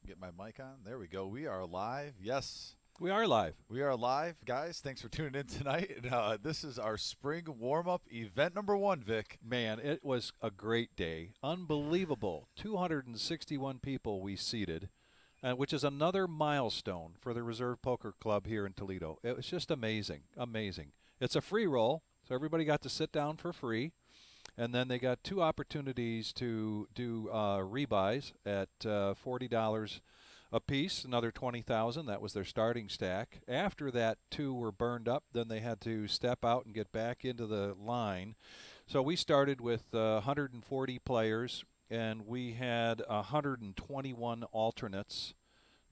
Get my mic on. There we go. We are live. Yes, We are live. we are live, guys. Thanks for tuning in tonight. And, this is our spring warm-up event number one, Vic. Man, it was a great day. Unbelievable. 261 people we seated, which is another milestone for the Reserve Poker Club here in Toledo. It was just amazing. Amazing. It's a free roll, so everybody got to sit down for free. And then they got two opportunities to do rebuys at $40 a piece, another 20,000. That was their starting stack. After that, two were burned up. Then they had to step out and get back into the line. So we started with 140 players, and we had 121 alternates.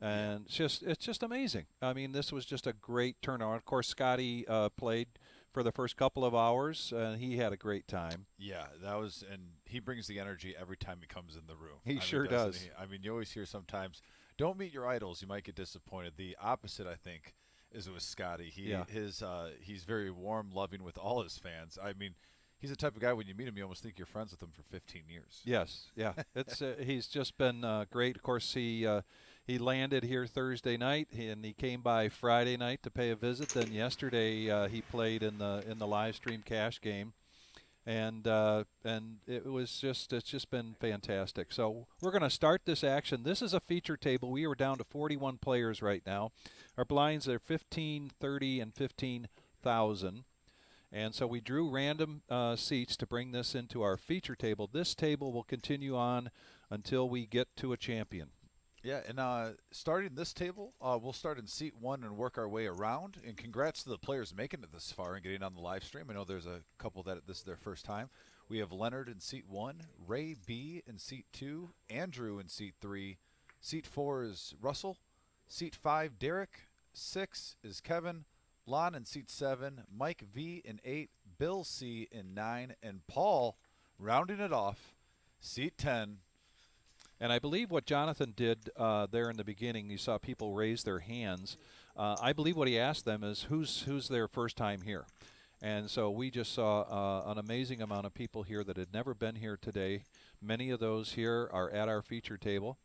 And it's just amazing. I mean, this was just a great turnout. Of course, Scotty played for the first couple of hours, and he had a great time. Yeah, that was, and he brings the energy every time he comes in the room. He sure doesn't does. he? I mean, you always hear sometimes, don't meet your idols, you might get disappointed. The opposite, I think, is with Scotty. Yeah. He's very warm, loving with all his fans. I mean, he's the type of guy when you meet him, you almost think you're friends with him for 15 years. Yes, yeah. It's he's just been great. Of course, he landed here Thursday night, and he came by Friday night to pay a visit. Then yesterday he played in the live stream cash game, and it's just been fantastic. So we're going to start this action. This is a feature table. We are down to 41 players right now. Our blinds are 15, 30, and 15,000. And so we drew random seats to bring this into our feature table. This table will continue on until we get to a champion. Yeah, and starting this table, we'll start in seat one and work our way around. And congrats to the players making it this far and getting on the live stream. I know there's a couple that this is their first time. We have Leonard in seat one, Ray B in seat two, Andrew in seat three. Seat four is Russell. Seat five, Derek. Six is Kevin. Lon in seat seven, Mike V in eight, Bill C in nine, and Paul rounding it off, seat 10. And I believe what Jonathan did there in the beginning, you saw people raise their hands. I believe what he asked them is who's their first time here. And so we just saw an amazing amount of people here that had never been here today. Many of those here are at our feature table.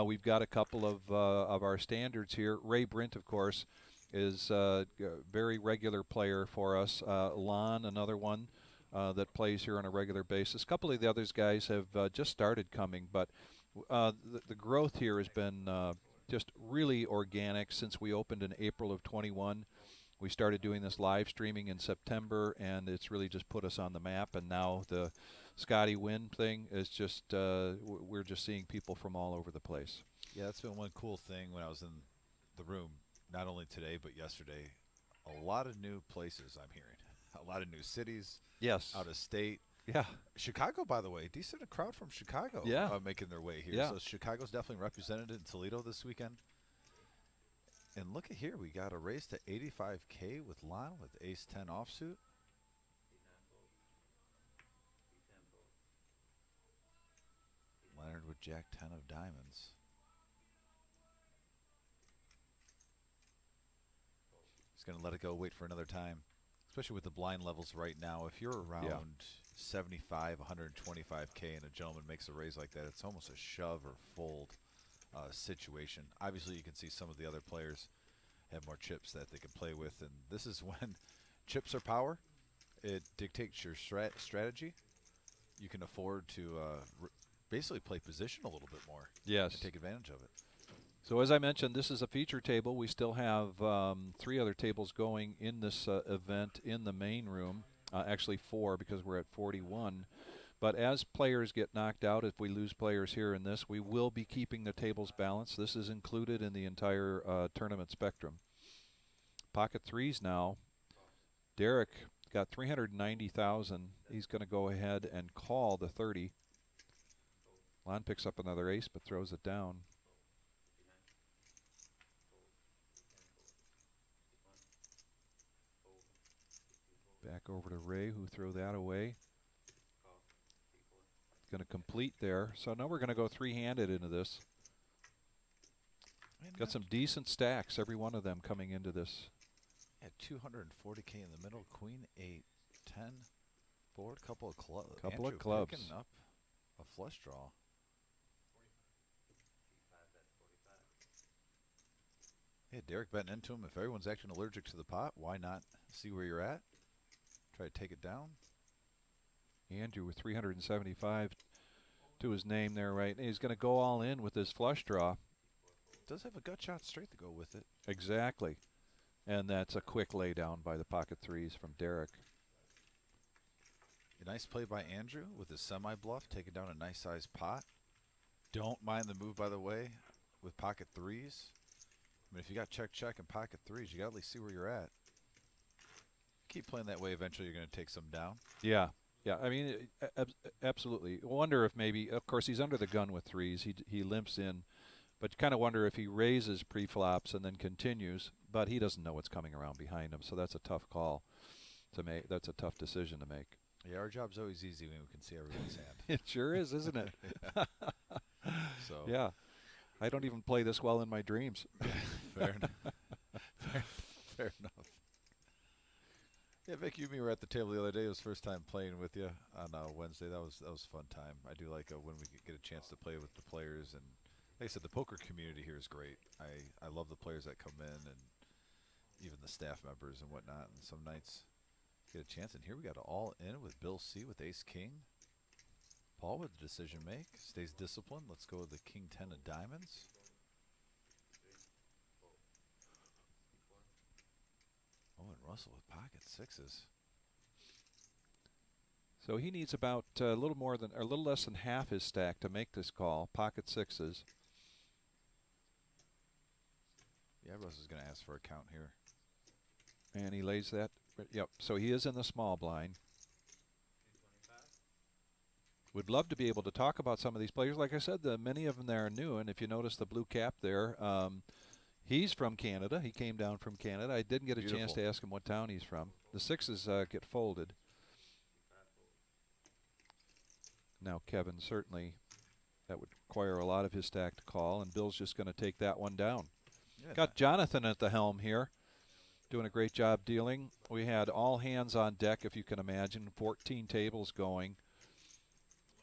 We've got a couple of our standards here. Ray Brint, of course, is a very regular player for us. Lon, another one that plays here on a regular basis. A couple of the others guys have just started coming, but the growth here has been just really organic since we opened in April of 21. We started doing this live streaming in September, and it's really just put us on the map. And now the Scotty Nguyen thing is just, we're just seeing people from all over the place. Yeah, that's been one cool thing when I was in the room, not only today but yesterday. A lot of new places I'm hearing. A lot of new cities. Yes. Out of state. Yeah. Chicago, by the way, decent crowd from Chicago making their way here. Yeah. So Chicago's definitely represented in Toledo this weekend. And look at here, we got a race to 85K with Lon with ace 10 offsuit. Leonard with jack 10 of diamonds. He's going to let it go, wait for another time. Especially with the blind levels right now. If you're around 75, 125K and a gentleman makes a raise like that, it's almost a shove or fold situation. Obviously, you can see some of the other players have more chips that they can play with. And this is when chips are power. It dictates your strategy. You can afford to basically play position a little bit more. Yes. And take advantage of it. So as I mentioned, this is a feature table. We still have 3 other tables going in this event in the main room. Actually 4 because we're at 41. But as players get knocked out, if we lose players here in this, we will be keeping the tables balanced. This is included in the entire tournament spectrum. Pocket threes now. Derek got 390,000. He's going to go ahead and call the 30. Lon picks up another ace but throws it down. Back over to Ray, who threw that away. Going to complete there. So now we're going to go three-handed into this. Got some decent stacks, every one of them coming into this. At 240K in the middle, queen, 8, 10, board, couple of clubs. Couple of clubs. Picking up a flush draw. Yeah, Derek betting into him. If everyone's acting allergic to the pot, why not see where you're at? Try to take it down. Andrew with 375 to his name there, right? He's going to go all in with his flush draw. Does have a gut shot straight to go with it. Exactly. And that's a quick lay down by the pocket threes from Derek. A nice play by Andrew with his semi-bluff, taking down a nice sized pot. Don't mind the move, by the way, with pocket threes. I mean, if you got check and pocket threes, you got to at least see where you're at. Keep playing that way, eventually you're going to take some down. Yeah. Yeah, I mean, absolutely. Wonder if maybe, of course, he's under the gun with threes. He limps in, but you kind of wonder if he raises pre-flops and then continues, but he doesn't know what's coming around behind him, so that's a tough call to make. That's a tough decision to make. Yeah, our job's always easy when we can see everyone's hand. It sure is, isn't it? So yeah. I don't even play this well in my dreams. Fair enough. Fair enough. Yeah, Vic, you and me were at the table the other day. It was first time playing with you on Wednesday. That was a fun time. I do like when we get a chance to play with the players, and like I said, the poker community here is great. I love the players that come in, and even the staff members and whatnot. And some nights get a chance. And here we got it all in with Bill C with Ace King. Paul with the decision make, stays disciplined. Let's go with the King 10 of diamonds. Oh, and Russell with pocket sixes. So he needs about a little more than, or a little less than half his stack to make this call. Pocket sixes. Yeah, Russell's going to ask for a count here. And he lays that. Yep. So he is in the small blind. Would love to be able to talk about some of these players. Like I said, many of them there are new, and if you notice the blue cap there, he's from Canada. He came down from Canada. I didn't get a chance to ask him what town he's from. The sixes get folded. Now Kevin, certainly that would require a lot of his stack to call, and Bill's just going to take that one down. Yeah, got Jonathan at the helm here, doing a great job dealing. We had all hands on deck, if you can imagine, 14 tables going.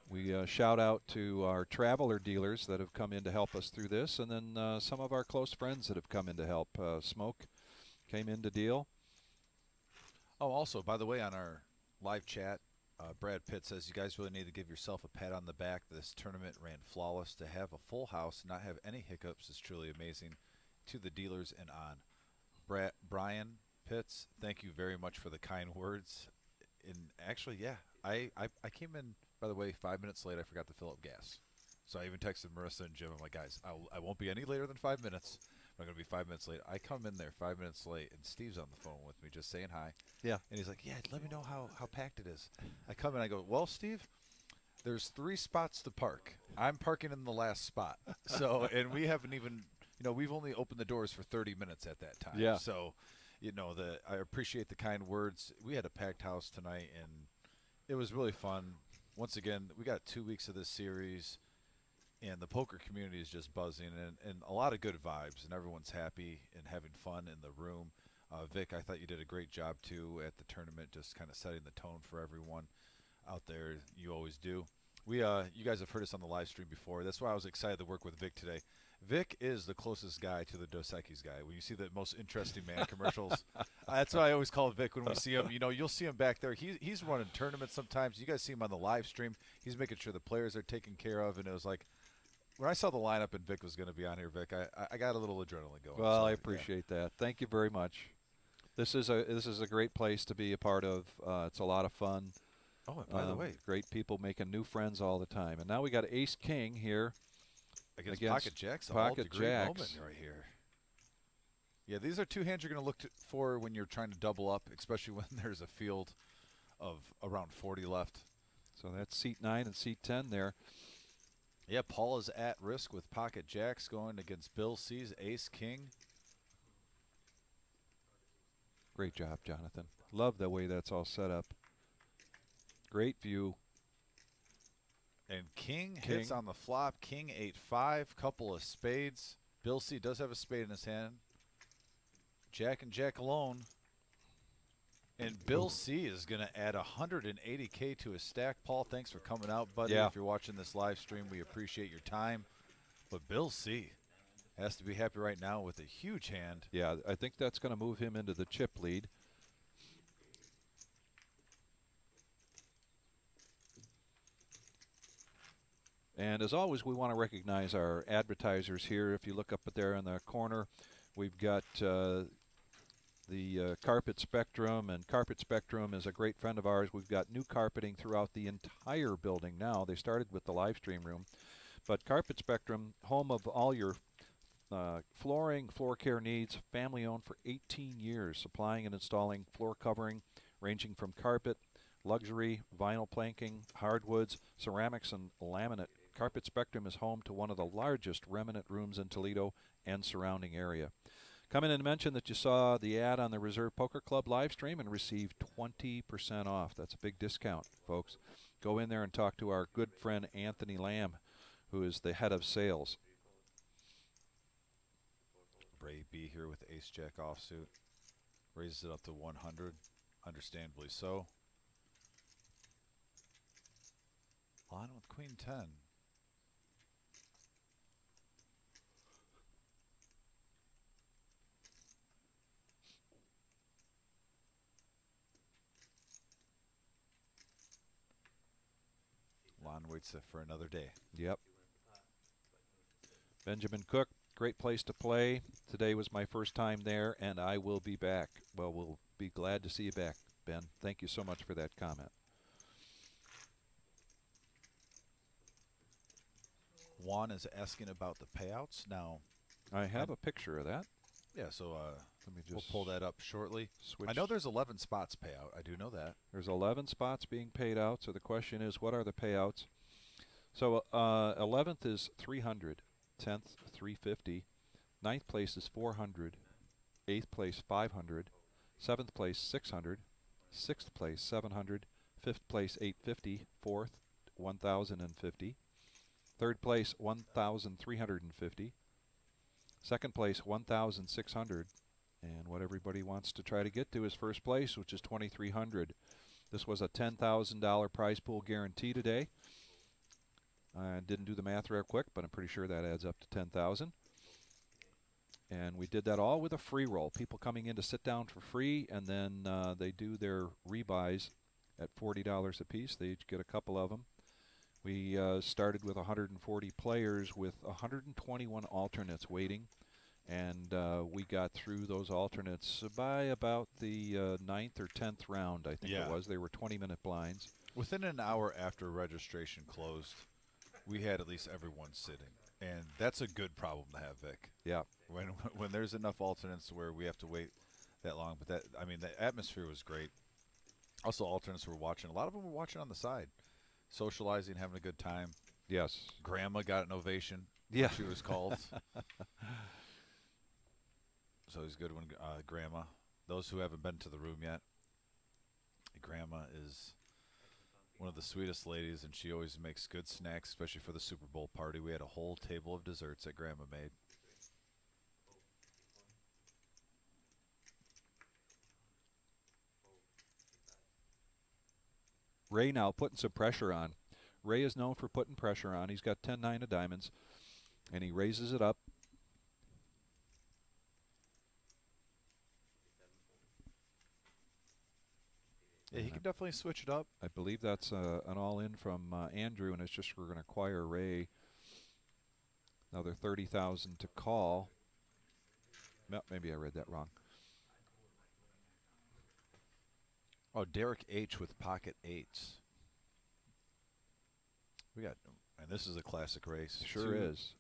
We shout out to our traveler dealers that have come in to help us through this, and then some of our close friends that have come in to help. Smoke came in to deal. Oh, also, by the way, on our live chat, Brad Pitt says you guys really need to give yourself a pat on the back. This tournament ran flawless. To have a full house, not have any hiccups is truly amazing. To the dealers and on. Brian Pitts, thank you very much for the kind words. And actually, yeah, I came in, by the way, 5 minutes late. I forgot to fill up gas. So I even texted Marissa and Jim. I'm like, guys, I won't be any later than 5 minutes. I'm going to be 5 minutes late. I come in there 5 minutes late, and Steve's on the phone with me just saying hi. Yeah. And he's like, yeah, let me know how packed it is. I come in, I go, well, Steve, there's 3 spots to park. I'm parking in the last spot. So, and we haven't even, we've only opened the doors for 30 minutes at that time. Yeah. So, I appreciate the kind words. We had a packed house tonight, and it was really fun. Once again, we got 2 weeks of this series, and the poker community is just buzzing, and a lot of good vibes, and everyone's happy and having fun in the room. Vic, I thought you did a great job, too, at the tournament, just kind of setting the tone for everyone out there. You always do. You guys have heard us on the live stream before. That's why I was excited to work with Vic today. Vic is the closest guy to the Dos Equis guy. When you see the most interesting man commercials, that's why I always call Vic when we see him. You'll see him back there. He's running tournaments sometimes. You guys see him on the live stream. He's making sure the players are taken care of, and it was like, when I saw the lineup and Vic was going to be on here, Vic, I got a little adrenaline going. Well, so, I appreciate that. Thank you very much. This is a great place to be a part of. It's a lot of fun. Oh, and by the way, great people making new friends all the time. And now we got Ace King here against Pocket Jacks. Pocket Jacks. Moment right here. Yeah, these are 2 hands you're going to look for when you're trying to double up, especially when there's a field of around 40 left. So that's seat 9 and seat 10 there. Yeah, Paul is at risk with Pocket Jacks going against Bill C's Ace King. Great job, Jonathan. Love the way that's all set up. Great view. And King hits on the flop. King 8-5, couple of spades. Bill C does have a spade in his hand. Jack and Jack alone. And Bill C is going to add 180K to his stack. Paul, thanks for coming out, buddy. Yeah. If you're watching this live stream, we appreciate your time. But Bill C, Has to be happy right now with a huge hand. Yeah, I think that's going to move him into the chip lead. And as always, we want to recognize our advertisers here. If you look up there in the corner, we've got the Carpet Spectrum, and Carpet Spectrum is a great friend of ours. We've got new carpeting throughout the entire building now. They started with the live stream room. But Carpet Spectrum, home of all your flooring, floor care needs, family owned for 18 years, supplying and installing floor covering ranging from carpet, luxury, vinyl planking, hardwoods, ceramics, and laminate. Carpet Spectrum is home to one of the largest remnant rooms in Toledo and surrounding area. Come in and mention that you saw the ad on the Reserve Poker Club live stream and receive 20% off. That's a big discount, folks. Go in there and talk to our good friend Anthony Lamb, who is the head of sales. Bray B here with Ace Jack offsuit. Raises it up to 100. Understandably so. On with Queen 10. Lon waits for another day. Yep. Benjamin Cook, great place to play. Today was my first time there, and I will be back. Well, we'll be glad to see you back, Ben. Thank you so much for that comment. Juan is asking about the payouts. Now, I have a picture of that. yeah, so Let me we'll just pull that up shortly. switch. I know there's 11 spots payout. I do know that. There's 11 spots being paid out, so the question is, what are the payouts? So 11th is 300, 10th 350, 9th place is 400, 8th place 500, 7th place 600, 6th place 700, 5th place 850, 4th 1,050, 3rd place 1,350, 2nd place 1,600, and what everybody wants to try to get to is first place, which is 2,300. This was a $10,000 prize pool guarantee today. I didn't do the math real quick, but I'm pretty sure that adds up to 10,000. And we did that all with a free roll. People coming in to sit down for free, and then they do their rebuys at $40 a piece. They each get a couple of them. We started with 140 players with 121 alternates waiting, and we got through those alternates by about the 9th or 10th round, I think it was. They were 20-minute blinds. Within an hour after registration closed, we had at least everyone sitting, and that's a good problem to have, Vic. Yeah. When there's enough alternates where we have to wait that long, but I mean, the atmosphere was great. Also, alternates were watching. A lot of them were watching on the side, socializing, having a good time. Yes. Grandma got an ovation. Yeah. She was called. So it's good when Grandma. Those who haven't been to the room yet, Grandma is one of the sweetest ladies, and she always makes good snacks, especially for the Super Bowl party. We had a whole table of desserts that Grandma made. Ray now putting some pressure on. Ray is known for putting pressure on. He's got 10-9 of diamonds, and he raises it up. Yeah, he can definitely switch it up. I believe that's an all-in from Andrew, and it's just we're going to acquire Ray. Another 30,000 to call. No, maybe I read that wrong. Oh, Derek H. with pocket eights. We got, and this is a classic race. Sure is.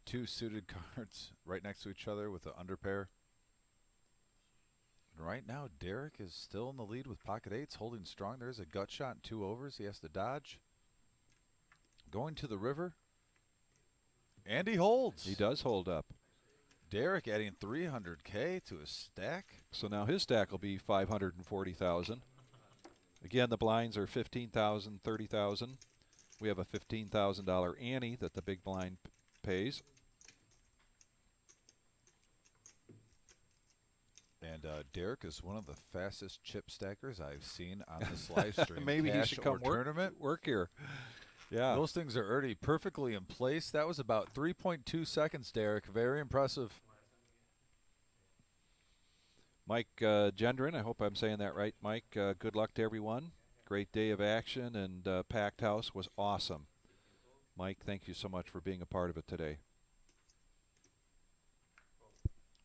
Two suited cards right next to each other with an underpair. And right now, Derek is still in the lead with pocket eights, holding strong. There's a gut shot and 2 overs. He has to dodge. Going to the river. And he holds. He does hold up. Derek adding 300K to his stack. So now his stack will be 540,000. Again, the blinds are 15,000, 30,000. We have a $15,000 ante that the big blind pays. And Derek is one of the fastest chip stackers I've seen on this live stream. Maybe he Cash should come or tournament. work here. Yeah. Those things are already perfectly in place. That was about 3.2 seconds, Derek. Very impressive. Mike Gendron, I hope I'm saying that right, Mike. Good luck to everyone. Great day of action, and packed house was awesome. Mike, thank you so much for being a part of it today.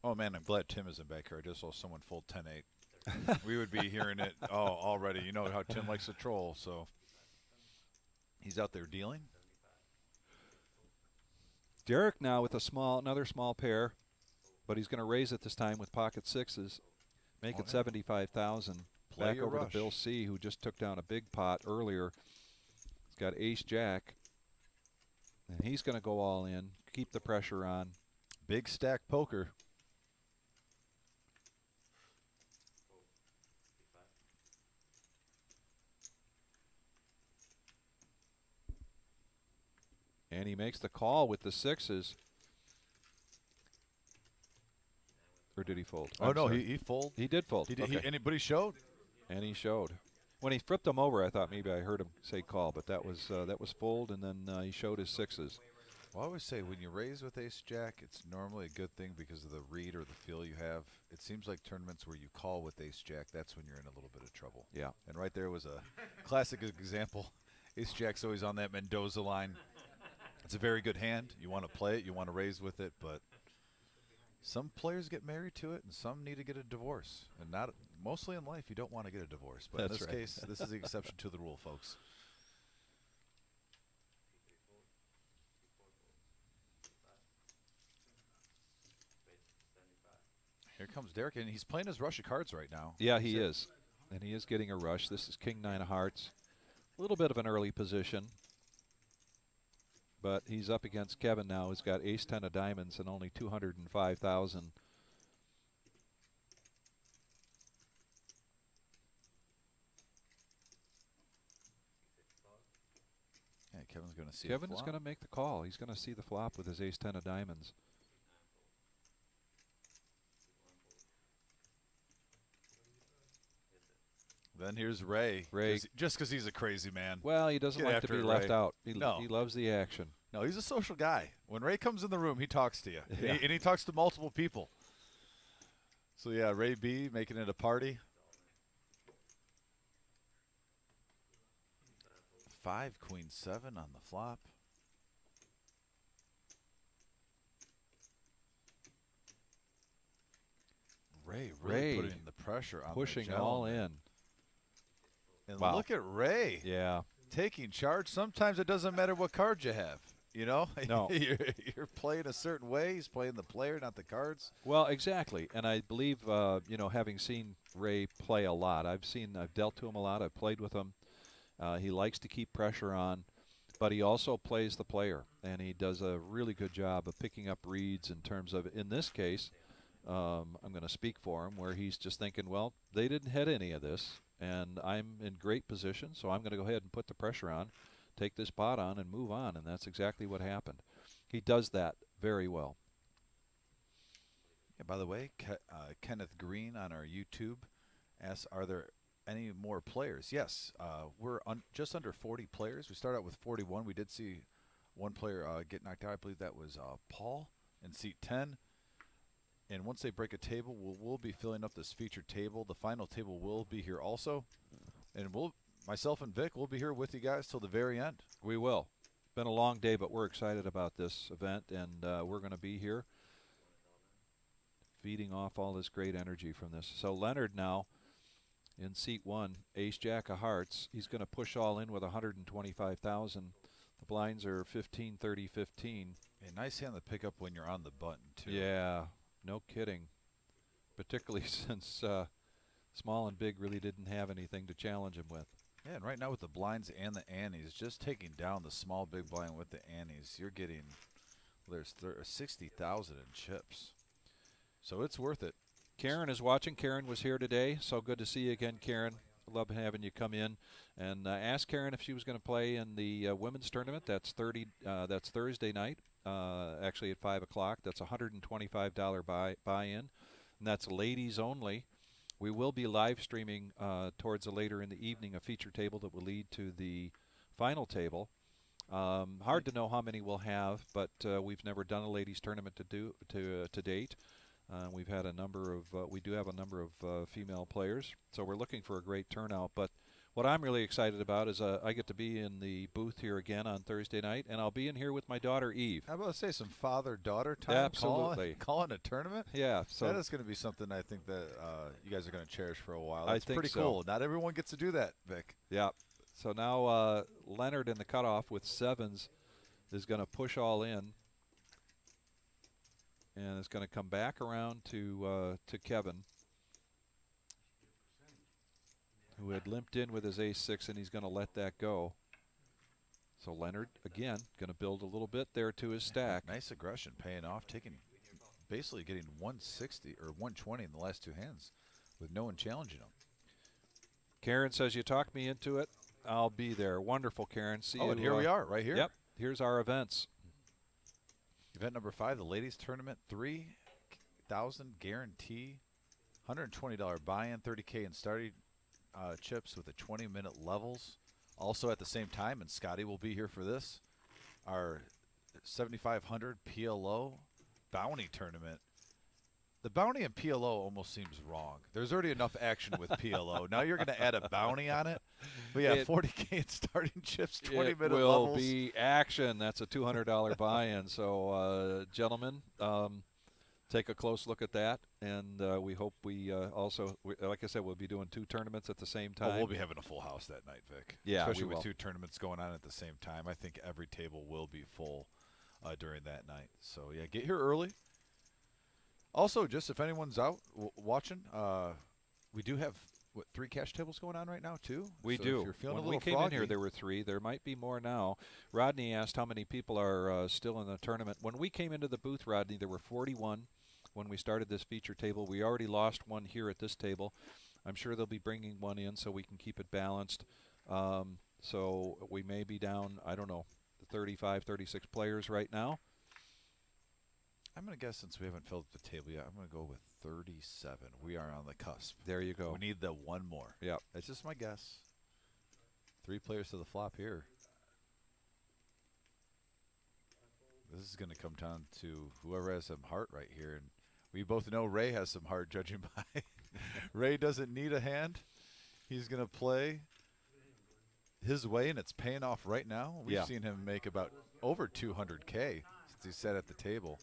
Oh, man, I'm glad Tim isn't back here. I just saw someone fold 10-8. We would be hearing it already. You know how Tim likes to troll, so he's out there dealing. Derek now with another small pair, but he's going to raise it this time with pocket sixes, make it 75,000. Back over to Bill C., who just took down a big pot earlier. He's got ace jack, and he's going to go all in, keep the pressure on. Big stack poker. And he makes the call with the sixes. Or did he fold? Oh, no, he folded. He did fold. He did. Okay. Anybody showed? And he showed. When he flipped them over, I thought maybe I heard him say call, but that was fold, and then he showed his sixes. Well, I always say when you raise with ace-jack, it's normally a good thing because of the read or the feel you have. It seems like tournaments where you call with ace-jack, that's when you're in a little bit of trouble. Yeah. And right there was a classic example. Ace-jack's always on that Mendoza line. It's a very good hand. You want to play it. You want to raise with it, but some players get married to it, and some need to get a divorce. And not mostly in life, you don't want to get a divorce. But That's in this right. case, this is the exception to the rule, folks. Here comes Derek, and he's playing his rush of cards right now. Yeah, he is. And he is getting a rush. This is king nine of hearts. A little bit of an early position. But he's up against Kevin now, who's got ace 10 of diamonds and only 205,000. Yeah, Kevin's going to see. Kevin is going to make the call. He's going to see the flop with his ace 10 of diamonds. Then here's Ray. Just because he's a crazy man. Well, he doesn't like to be left out. He loves the action. No, he's a social guy. When Ray comes in the room, he talks to you. Yeah. And he talks to multiple people. So, yeah, Ray B making it a party. 5, queen 7 on the flop. Ray really putting the pressure on pushing all in. And look at Ray. Yeah. Taking charge. Sometimes it doesn't matter what card you have. You know? No. You're playing a certain way. He's playing the player, not the cards. Well, exactly. And I believe, you know, having seen Ray play a lot, I've dealt to him a lot. I've played with him. He likes to keep pressure on, but he also plays the player. And he does a really good job of picking up reads in terms of, in this case, I'm going to speak for him, where he's just thinking, well, they didn't hit any of this, and I'm in great position, so I'm going to go ahead and put the pressure on, take this pot on, and move on, and that's exactly what happened. He does that very well. Yeah, by the way, Kenneth Green on our YouTube asks, are there any more players? Yes, we're just under 40 players. We started out with 41. We did see one player get knocked out. I believe that was Paul in seat 10. And once they break a table, we'll be filling up this featured table. The final table will be here also. And myself and Vic, will be here with you guys till the very end. We will. Been a long day, but we're excited about this event, and we're going to be here feeding off all this great energy from this. So Leonard now in seat 1, ace-jack of hearts. He's going to push all in with 125,000. The blinds are 15, 30, 15. A nice hand to pick up when you're on the button, too. Yeah. No kidding, particularly since small and big really didn't have anything to challenge him with. Yeah, and right now with the blinds and the antes, just taking down the small big blind with the antes, you're getting, there's 60,000 in chips. So it's worth it. Karen is watching. Karen was here today, so good to see you again, Karen. Love having you come in. And ask Karen if she was going to play in the women's tournament. That's Thursday night. Actually at 5 o'clock. That's a $125 buy-in, and that's ladies only. We will be live streaming towards later in the evening a feature table that will lead to the final table. Hard to know how many we'll have, but we've never done a ladies tournament to date. We've had a number of we do have a number of female players, so we're looking for a great turnout. But what I'm really excited about is I get to be in the booth here again on Thursday night, and I'll be in here with my daughter Eve. How about to say some father-daughter time? Absolutely. Calling a tournament? Yeah. So that is going to be something I think that you guys are going to cherish for a while. I That's think pretty so. cool. Not everyone gets to do that, Vic. yeah. So now Leonard in the cutoff with sevens is going to push all in, and it's going to come back around to Kevin, who had limped in with his ace-6, and he's going to let that go. So Leonard, again, going to build a little bit there to his stack. Nice aggression paying off, basically getting 160 or 120 in the last two hands with no one challenging him. Karen says, you talked me into it. I'll be there. Wonderful, Karen. See you. And here we are, right here. Yep. Here's our events. Event number 5, the ladies tournament, 3,000 guarantee, $120 buy-in, 30K in starting chips with a 20-minute levels. Also at the same time, and Scotty will be here for this, our 7,500 PLO bounty tournament. The bounty in PLO almost seems wrong. There's already enough action with PLO. Now you're going to add a bounty on it. But yeah, 40K in starting chips, 20-minute levels. It will be action. That's a $200 buy-in. So, gentlemen, take a close look at that. And we hope we also, like I said, we'll be doing 2 tournaments at the same time. Oh, we'll be having a full house that night, Vic. Yeah, especially we with will. 2 tournaments going on at the same time. I think every table will be full during that night. So, yeah, get here early. Also, just if anyone's out watching, we do have, 3 cash tables going on right now, too? We so do. If you're feeling when a little we came froggy, in here, there were 3. There might be more now. Rodney asked how many people are still in the tournament. When we came into the booth, Rodney, there were 41 when we started this feature table. We already lost 1 here at this table. I'm sure they'll be bringing 1 in so we can keep it balanced. So we may be down, I don't know, 35, 36 players right now. I'm going to guess since we haven't filled the table yet, I'm going to go with 37. We are on the cusp. There you go. We need the 1 more. Yep. That's just my guess. 3 players to the flop here. This is going to come down to whoever has some heart right here. And we both know Ray has some heart, judging by. Ray doesn't need a hand. He's going to play his way, and it's paying off right now. We've seen him make about over 200K since he sat at the table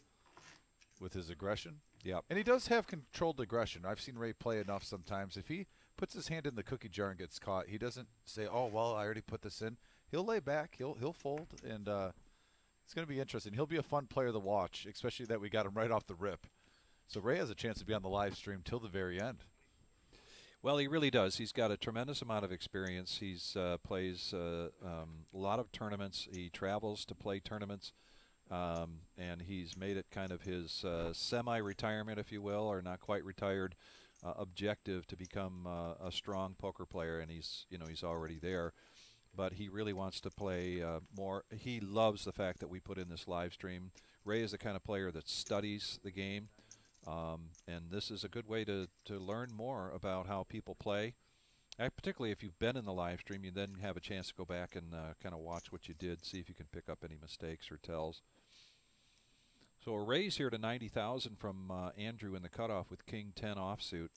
with his aggression. Yep. And he does have controlled aggression. I've seen Ray play enough sometimes. If he puts his hand in the cookie jar and gets caught, he doesn't say, oh, well, I already put this in. He'll lay back. He'll fold, and it's going to be interesting. He'll be a fun player to watch, especially that we got him right off the rip. So Ray has a chance to be on the live stream till the very end. Well, he really does. He's got a tremendous amount of experience. He's plays a lot of tournaments. He travels to play tournaments. And he's made it kind of his semi-retirement, if you will, or not quite retired, objective to become a strong poker player. And he's already there, but he really wants to play more. He loves the fact that we put in this live stream. Ray is the kind of player that studies the game, and this is a good way to learn more about how people play. Particularly if you've been in the live stream, you then have a chance to go back and kind of watch what you did, see if you can pick up any mistakes or tells. So a raise here to 90,000 from Andrew in the cutoff with King 10 offsuit.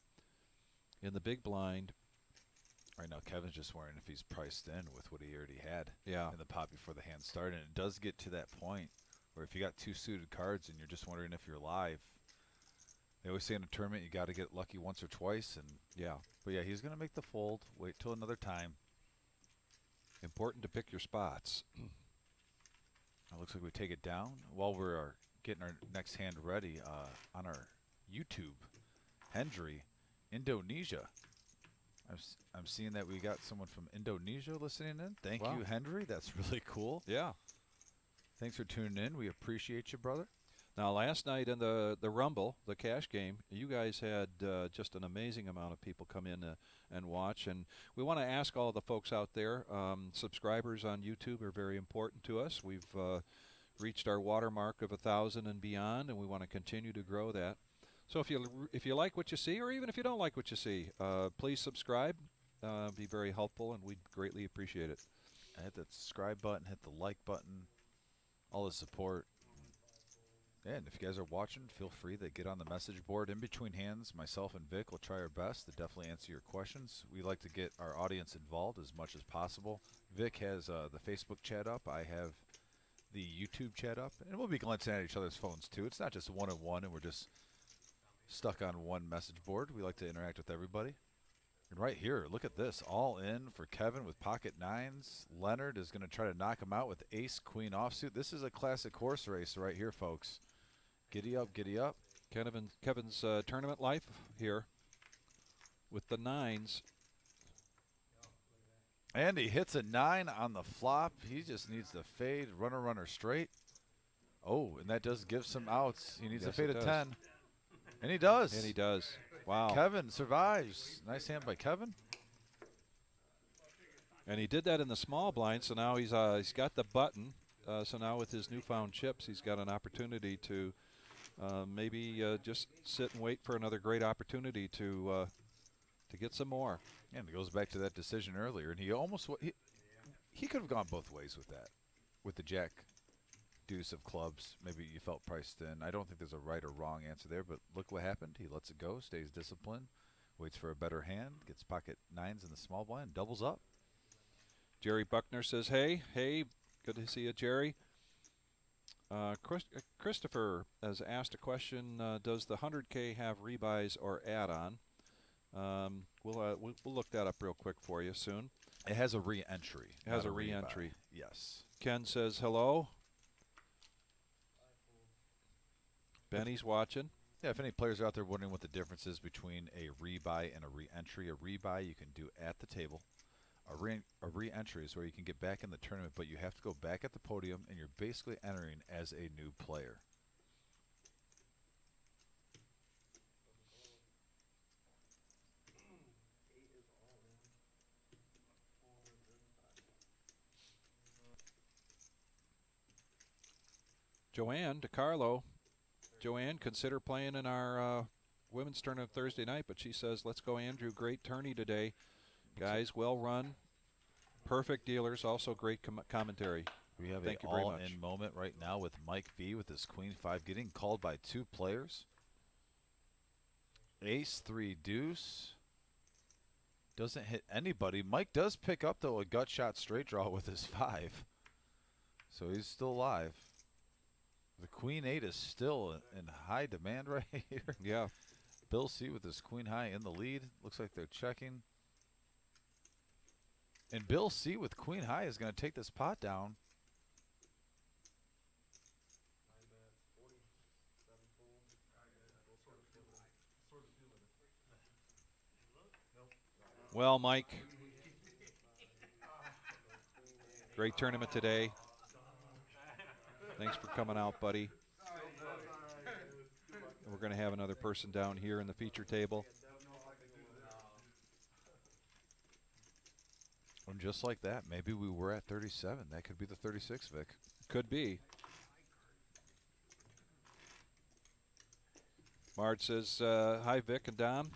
In the big blind. Right now, Kevin's just wondering if he's priced in with what he already had in the pot before the hand started. And it does get to that point where if you got 2 suited cards and you're just wondering if you're live, they always say in a tournament you got to get lucky once or twice. And but yeah, he's going to make the fold. Wait till another time. Important to pick your spots. It looks like we take it down while we're getting our next hand ready on our YouTube. Hendry, Indonesia. I'm seeing that we got someone from Indonesia listening in. Thank you, Hendry. That's really cool. Yeah. Thanks for tuning in. We appreciate you, brother. Now, last night in the Rumble, the cash game, you guys had just an amazing amount of people come in and watch. And we want to ask all the folks out there, subscribers on YouTube are very important to us. We've reached our watermark of 1,000 and beyond, and we want to continue to grow that. So if you like what you see, or even if you don't like what you see, please subscribe. Be very helpful, and we'd greatly appreciate it. Hit that subscribe button, hit the like button, all the support. And if you guys are watching, feel free to get on the message board. In between hands, myself and Vic will try our best to definitely answer your questions. We like to get our audience involved as much as possible. Vic has the Facebook chat up. I have the YouTube chat up. And we'll be glancing at each other's phones, too. It's not just one-on-one and we're just stuck on one message board. We like to interact with everybody. And right here, look at this. All in for Kevin with pocket nines. Leonard is going to try to knock him out with ace-queen offsuit. This is a classic horse race right here, folks. Giddy up, giddy up. Kevin's tournament life here with the nines. And he hits a 9 on the flop. He just needs to fade, runner, runner straight. Oh, and that does give some outs. He needs to fade a 10. And he does. And he does. Wow. Kevin survives. Nice hand by Kevin. And he did that in the small blind, so now he's got the button. So now with his newfound chips, he's got an opportunity to maybe just sit and wait for another great opportunity to get some more. And it goes back to that decision earlier, and he almost he could have gone both ways with that, with the jack deuce of clubs. Maybe you felt priced in. I don't think there's a right or wrong answer there, but look what happened. He lets it go, stays disciplined, waits for a better hand, gets pocket nines in the small blind, doubles up. Jerry Buckner says, hey, good to see you, Jerry. Christopher has asked a question, does the 100K have rebuys or add-on? We'll look that up real quick for you soon. It has a re-entry. It has a re-entry. Yes. Ken says hello. Benny's watching. Yeah, if any players are out there wondering what the difference is between a rebuy and a re-entry, a rebuy you can do at the table. A re-entry is where you can get back in the tournament, but you have to go back at the podium, and you're basically entering as a new player. Joanne DiCarlo. Joanne, consider playing in our women's tournament Thursday night, but she says, let's go, Andrew. Great tourney today. Guys, well run. Perfect dealers. Also great commentary. We have Thank an you very much. all-in moment right now with Mike V with his queen 5 getting called by 2 players. Ace 3 deuce. Doesn't hit anybody. Mike does pick up, though, a gut shot straight draw with his 5. So he's still alive. The queen 8 is still in high demand right here. Yeah. Bill C with his queen high in the lead. Looks like they're checking. And Bill C with queen high is going to take this pot down. Well, Mike, great tournament today. Thanks for coming out, buddy. We're going to have another person down here in the feature table. And just like that, maybe we were at 37. That could be the 36, Vic. Could be. Marge says, hi, Vic and Dom.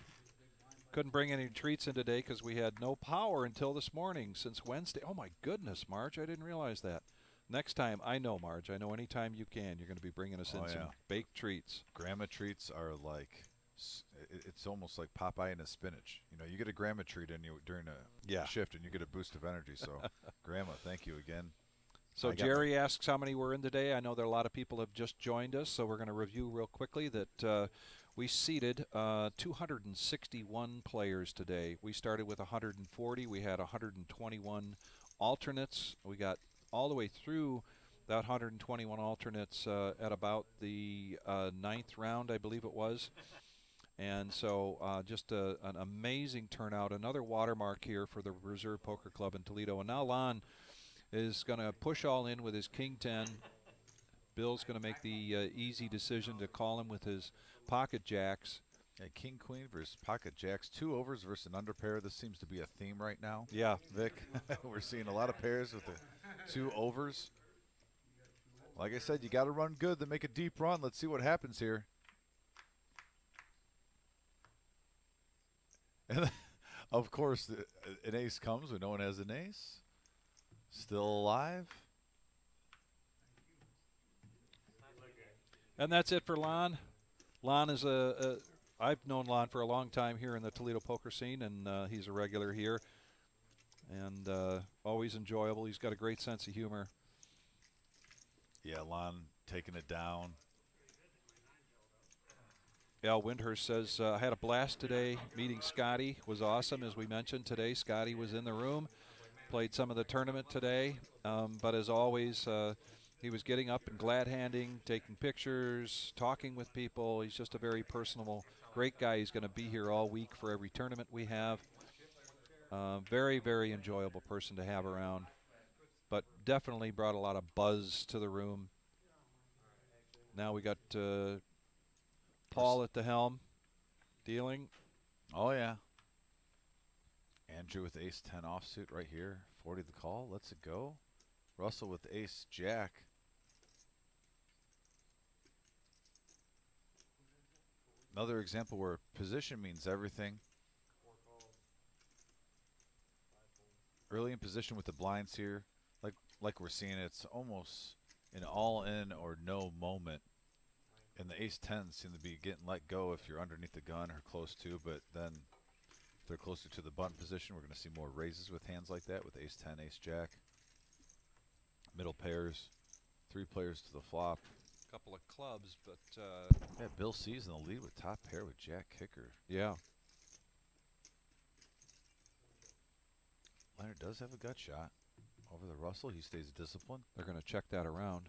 Couldn't bring any treats in today because we had no power until this morning since Wednesday. Oh, my goodness, Marge, I didn't realize that. Next time, I know, Marge, I know anytime you can, you're going to be bringing us in some baked treats. Grandma treats are like, it's almost like Popeye and his spinach. You know, you get a grandma treat in you during a shift and you get a boost of energy. So, Grandma, thank you again. So Jerry asks how many were in today. I know there are a lot of people have just joined us, so we're going to review real quickly that we seated 261 players today. We started with 140. We had 121 alternates. We got all the way through that 121 alternates at about the 9th round, I believe it was. And so just an amazing turnout. Another watermark here for the Reserve Poker Club in Toledo. And now Lon is going to push all in with his King 10. Bill's going to make the easy decision to call him with his pocket jacks. King Queen versus pocket jacks, 2 overs versus an under pair. This seems to be a theme right now. Yeah, Vic, we're seeing a lot of pairs with the 2 overs. Like I said, you got to run good to make a deep run. Let's see what happens here. And of course, an ace comes when no one has an ace. Still alive. And that's it for Lon. Lon is I've known Lon for a long time here in the Toledo poker scene, and he's a regular here. And always enjoyable. He's got a great sense of humor. Yeah, Lon taking it down. Al Windhurst says, I had a blast today. Meeting Scotty was awesome, as we mentioned today. Scotty was in the room, played some of the tournament today. But as always, he was getting up and glad-handing, taking pictures, talking with people. He's just a very personable, great guy. He's going to be here all week for every tournament we have. Very, very enjoyable person to have around, but definitely brought a lot of buzz to the room. Now we got Paul at the helm, dealing. Oh, yeah. Andrew with ace-10 offsuit right here. 40 the call. Let's it go. Russell with ace-jack. Another example where position means everything. Early in position with the blinds here. Like we're seeing, it's almost an all-in or no moment. And the ace-10s seem to be getting let go if you're underneath the gun or close to, but then if they're closer to the button position, we're going to see more raises with hands like that with ace-10, ace-jack. Middle pairs, 3 players to the flop. Couple of clubs, but Yeah, Bill C's in the lead with top pair with jack kicker. yeah. Leonard does have a gut shot over the Russell. He stays disciplined. They're going to check that around.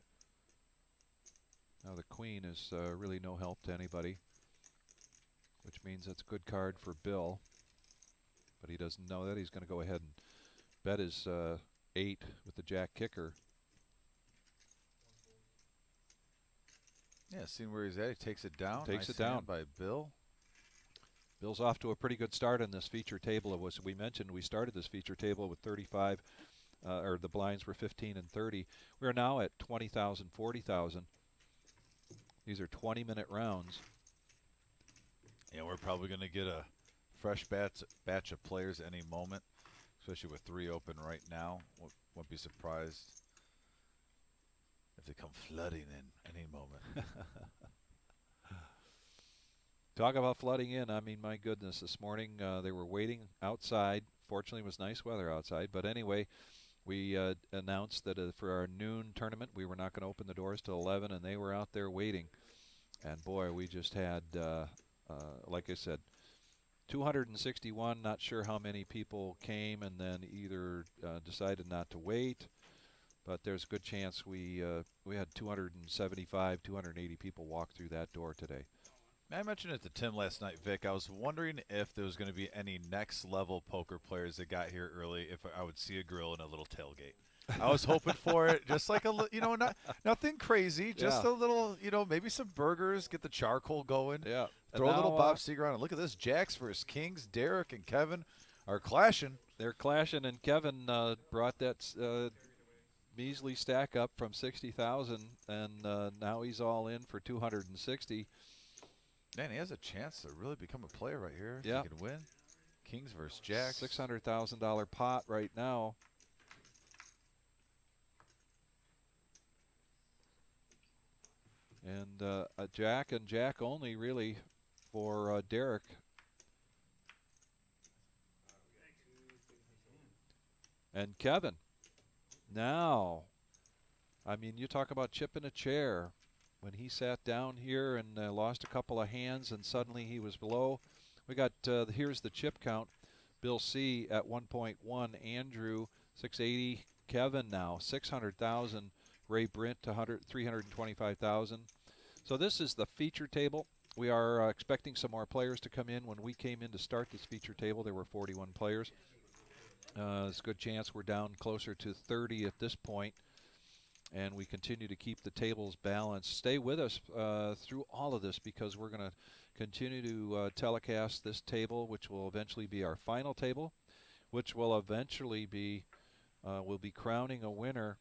Now the queen is really no help to anybody, which means it's a good card for Bill. But he doesn't know that. He's going to go ahead and bet his 8 with the jack kicker. Yeah, seeing where he's at, he takes it down. Takes nice it down hand by Bill. Bill's off to a pretty good start in this feature table. As we mentioned, we started this feature table with 35, or the blinds were 15 and 30. We're now at 20,000, 40,000. These are 20-minute rounds. Yeah, we're probably going to get a fresh batch of players any moment, especially with 3 open right now. Won't be surprised if they come flooding in any moment. Talk about flooding in. I mean, my goodness, this morning they were waiting outside. Fortunately, it was nice weather outside. But anyway, we announced that for our noon tournament, we were not going to open the doors till 11, and they were out there waiting. And boy, we just had, like I said, 261. Not sure how many people came and then either decided not to wait. But there's a good chance we had 275, 280 people walk through that door today. I mentioned it to Tim last night, Vic. I was wondering if there was going to be any next-level poker players that got here early, if I would see a grill and a little tailgate. I was hoping for it, just like nothing crazy, just a little, maybe some burgers, get the charcoal going. Yeah. Throw a little Bob Seger on. And look at this, Jacks versus Kings. Derek and Kevin are clashing. They're clashing, and Kevin brought that measly stack up from 60,000, and now he's all in for 260. Man, he has a chance to really become a player right here. Yeah. If he can win. Kings versus Jacks. $600,000 pot right now. And a jack and jack only, really, for Derek. And Kevin. Now, I mean, you talk about chipping a chair. When he sat down here and lost a couple of hands and suddenly he was below. We got, here's the chip count. Bill C at 1.1, Andrew 680, Kevin now 600,000, Ray Brint to 325,000. So this is the feature table. We are expecting some more players to come in. When we came in to start this feature table, there were 41 players. There's a good chance we're down closer to 30 at this point. And we continue to keep the tables balanced. Stay with us through all of this, because we're going to continue to telecast this table, which will eventually be our final table, which will eventually be, we'll be crowning a winner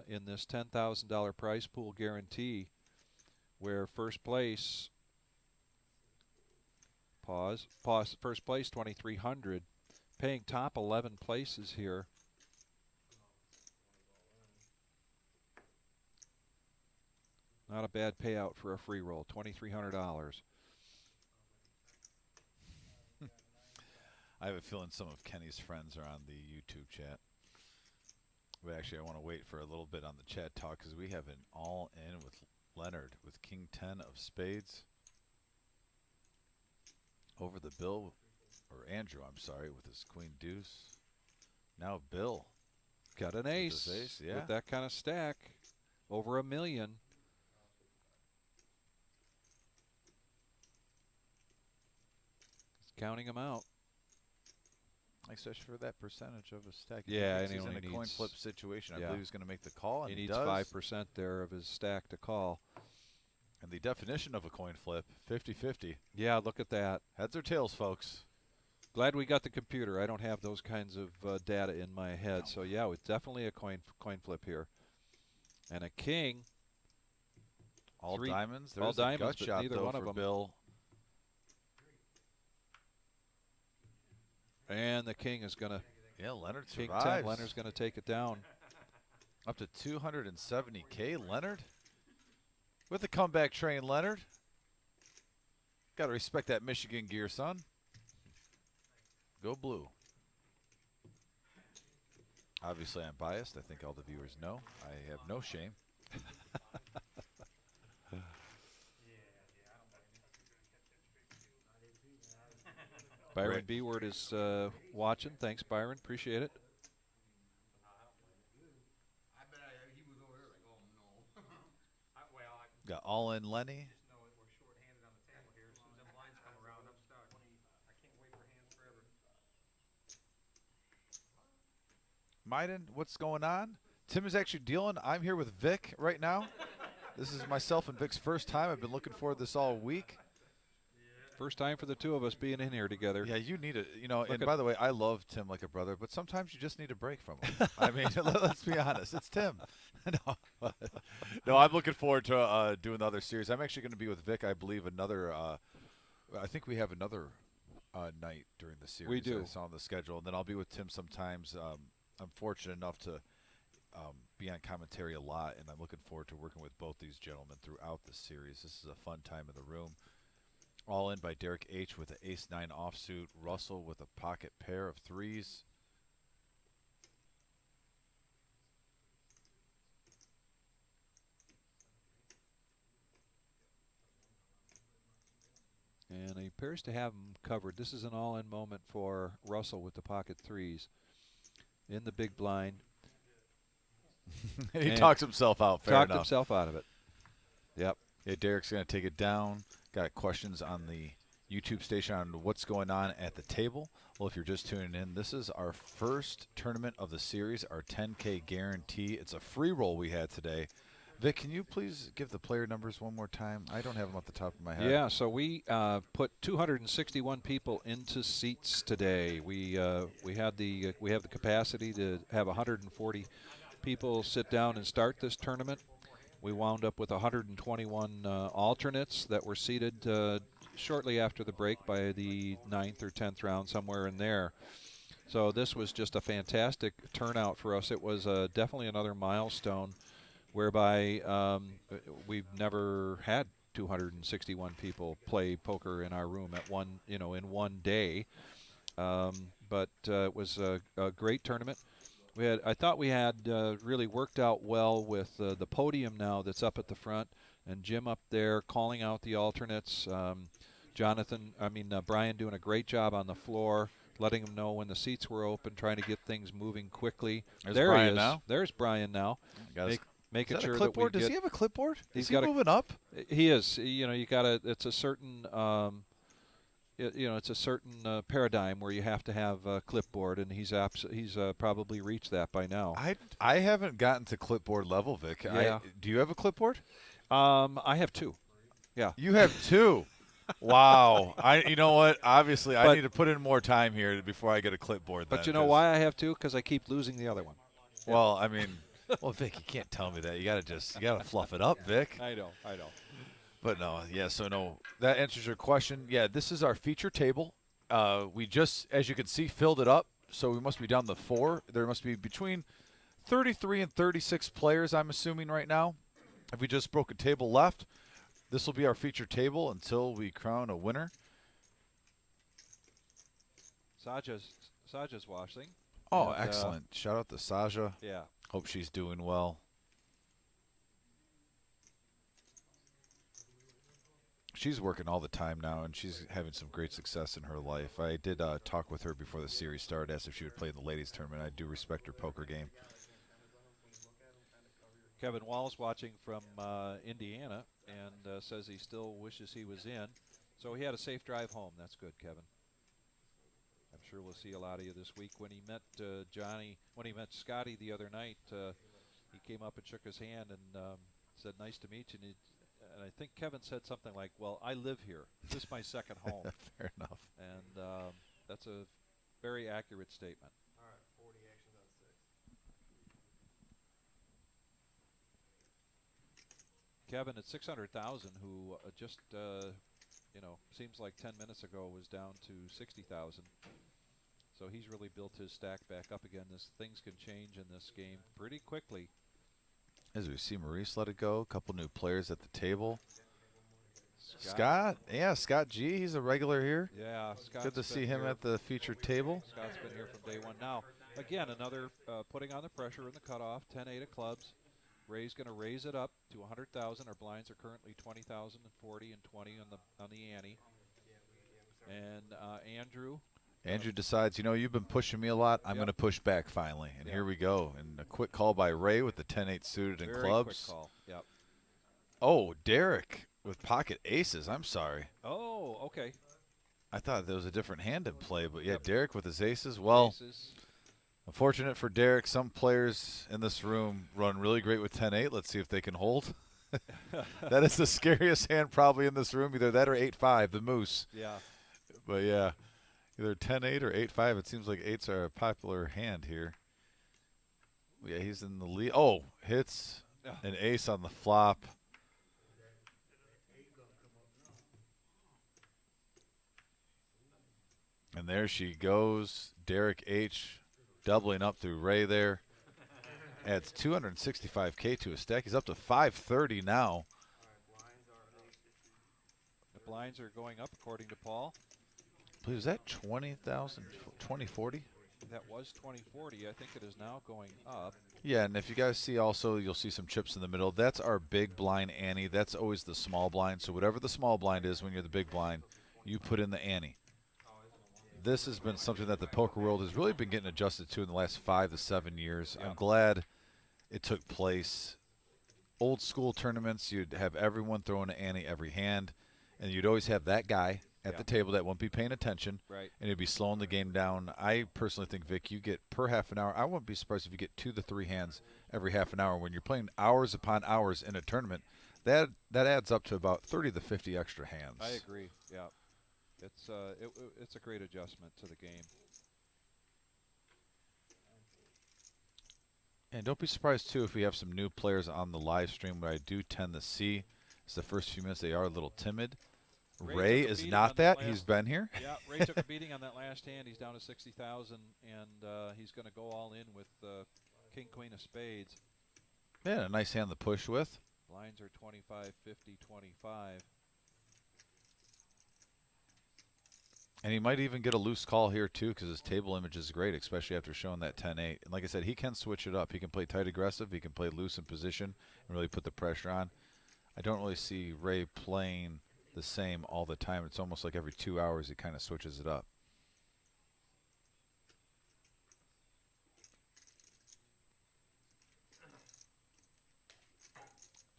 in this $10,000 prize pool guarantee, where first place, first place 2,300, paying top 11 places here. Not a bad payout for a free roll, $2,300. I have a feeling some of Kenny's friends are on the YouTube chat. But actually, I want to wait for a little bit on the chat talk because we have an all-in with Leonard with King 10 of spades. Over the Bill, or Andrew, I'm sorry, with his Queen Deuce. Now Bill. Got an ace, yeah. with that kind of stack. Over $1 million. He's counting them out. Especially for that percentage of a stack. Yeah, and he's he in only a coin needs, flip situation. I yeah. believe he's going to make the call, and he needs does. 5% there of his stack to call. And the definition of a coin flip, 50-50. Yeah, look at that. Heads or tails, folks. Glad we got the computer. I don't have those kinds of data in my head. So, yeah, it's definitely a coin flip here. And a king. All diamonds. There's all a diamonds, gut but shot, neither though, one of for them. Bill. And the king is going to. Yeah, Leonard King survives. 10, Leonard's going to take it down. Up to 270K, Leonard. With the comeback train, Leonard. Got to respect that Michigan gear, son. Go blue. Obviously, I'm biased. I think all the viewers know. I have no shame. Byron B-Word is watching. Thanks, Byron. Appreciate it. Got all in Lenny. Maiden, what's going on? Tim is actually dealing. I'm here with Vic right now. This is myself and Vic's first time. I've been looking forward to this all week. First time for the two of us being in here together. Yeah, you need it. You know, and by the way, I love Tim like a brother, but sometimes you just need a break from him. I mean, let's be honest. It's Tim. No, I'm looking forward to doing the other series. I'm actually going to be with Vic, I believe, another I think we have another night during the series. We do. I saw on the schedule. And then I'll be with Tim sometimes. I'm fortunate enough to be on commentary a lot, and I'm looking forward to working with both these gentlemen throughout the series. This is a fun time in the room. All in by Derek H. with an ace-9 offsuit. Russell with a pocket pair of threes. And he appears to have them covered. This is an all-in moment for Russell with the pocket threes. In the big blind. He talks himself out, fair enough. Talked himself out of it. Yep. Yeah, Derek's going to take it down. Got questions on the YouTube station on what's going on at the table. Well, if you're just tuning in, this is our first tournament of the series, our 10K guarantee. It's a free roll we had today. Vic, can you please give the player numbers one more time? I don't have them off the top of my head. Yeah, so we put 261 people into seats today. We have the capacity to have 140 people sit down and start this tournament. We wound up with 121 alternates that were seated shortly after the break by the 9th or 10th round, somewhere in there. So this was just a fantastic turnout for us. It was definitely another milestone, whereby we've never had 261 people play poker in our room at in one day. But it was a great tournament. I thought we had really worked out well with the podium now that's up at the front, and Jim up there calling out the alternates. Brian doing a great job on the floor, letting them know when the seats were open, trying to get things moving quickly. There Brian he is. Now. There's Brian now. Making sure a clipboard? that we Does he have a clipboard? He's moving up? He is. You gotta. It's a certain. It's a certain paradigm where you have to have a clipboard, and he's probably reached that by now. I haven't gotten to clipboard level, Vic. Yeah. Do you have a clipboard? I have two. Yeah. You have two. Wow. You know what? Obviously, I need to put in more time here before I get a clipboard. But you know why I have two? Because I keep losing the other one. Well, I mean, Vic, you can't tell me that. You gotta fluff it up, Vic. I know. But no, yeah. So no, that answers your question. Yeah, this is our feature table. We just, as you can see, filled it up. So we must be down to 4. There must be between 33 and 36 players, I'm assuming right now. If we just broke a table left, this will be our featured table until we crown a winner. Saja's washing. Oh, And, excellent. Shout out to Saja. Yeah. Hope she's doing well. She's working all the time now, and she's having some great success in her life. I did talk with her before the series started, asked if she would play in the ladies' tournament. I do respect her poker game. Kevin Wall's watching from Indiana and says he still wishes he was in. So he had a safe drive home. That's good, Kevin. I'm sure we'll see a lot of you this week. When he met when he met Scotty the other night, he came up and shook his hand and said, "Nice to meet you." And I think Kevin said something like, "Well, I live here. This is my second home." Fair enough. And that's a very accurate statement. All right, 40 actions on 6. Kevin at 600,000, who just seems like 10 minutes ago was down to 60,000. So he's really built his stack back up again. Things can change in this game pretty quickly. As we see Maurice let it go, a couple new players at the table. Scott, yeah, Scott G, he's a regular here. Yeah, Scott's good to see him here. At the featured table. Scott's been here from day one. Now, again, another putting on the pressure in the cutoff, 10-8 of clubs. Ray's going to raise it up to 100,000. Our blinds are currently 20,000 and 40 and 20 on the ante. And Andrew decides, you've been pushing me a lot. I'm going to push back finally. And here we go. And a quick call by Ray with the 10-8 suited in clubs. Quick call. Yep. Oh, Derek with pocket aces. I'm sorry. Oh, okay. I thought there was a different hand in play, but yeah, Derek with his aces. Well, unfortunate for Derek. Some players in this room run really great with 10-8. Let's see if they can hold. That is the scariest hand probably in this room. Either that or 8-5, the moose. Yeah. But yeah, either 10-8 or 8-5. It seems like 8s are a popular hand here. Yeah, he's in the lead. Oh, hits an ace on the flop. And there she goes. Derek H. doubling up through Ray there. Adds 265K to his stack. He's up to 530 now. The blinds are going up according to Paul. I believe, is that 20,000, 2040? That was 2040. I think it is now going up. Yeah, and if you guys see also, you'll see some chips in the middle. That's our big blind ante. That's always the small blind. So whatever the small blind is when you're the big blind, you put in the ante. This has been something that the poker world has really been getting adjusted to in the last 5 to 7 years. Yeah. I'm glad it took place. Old school tournaments, you'd have everyone throwing an ante every hand, and you'd always have that guy at the table that won't be paying attention, right, and he'd be slowing the game down. I personally think, Vic, you get per half an hour. I wouldn't be surprised if you get 2 to 3 hands every half an hour. When you're playing hours upon hours in a tournament, that adds up to about 30 to 50 extra hands. I agree. Yeah, it's a great adjustment to the game. And don't be surprised, too, if we have some new players on the live stream. What I do tend to see is the first few minutes they are a little timid. Ray is not that. He's been here. Yeah, Ray took a beating on that last hand. He's down to 60,000, and he's going to go all in with King, Queen of Spades. Yeah, a nice hand to push with. Blinds are 25, 50, 25. And he might even get a loose call here, too, because his table image is great, especially after showing that 10-8. And like I said, he can switch it up. He can play tight aggressive. He can play loose in position and really put the pressure on. I don't really see Ray playing the same all the time. It's almost like every 2 hours he kind of switches it up.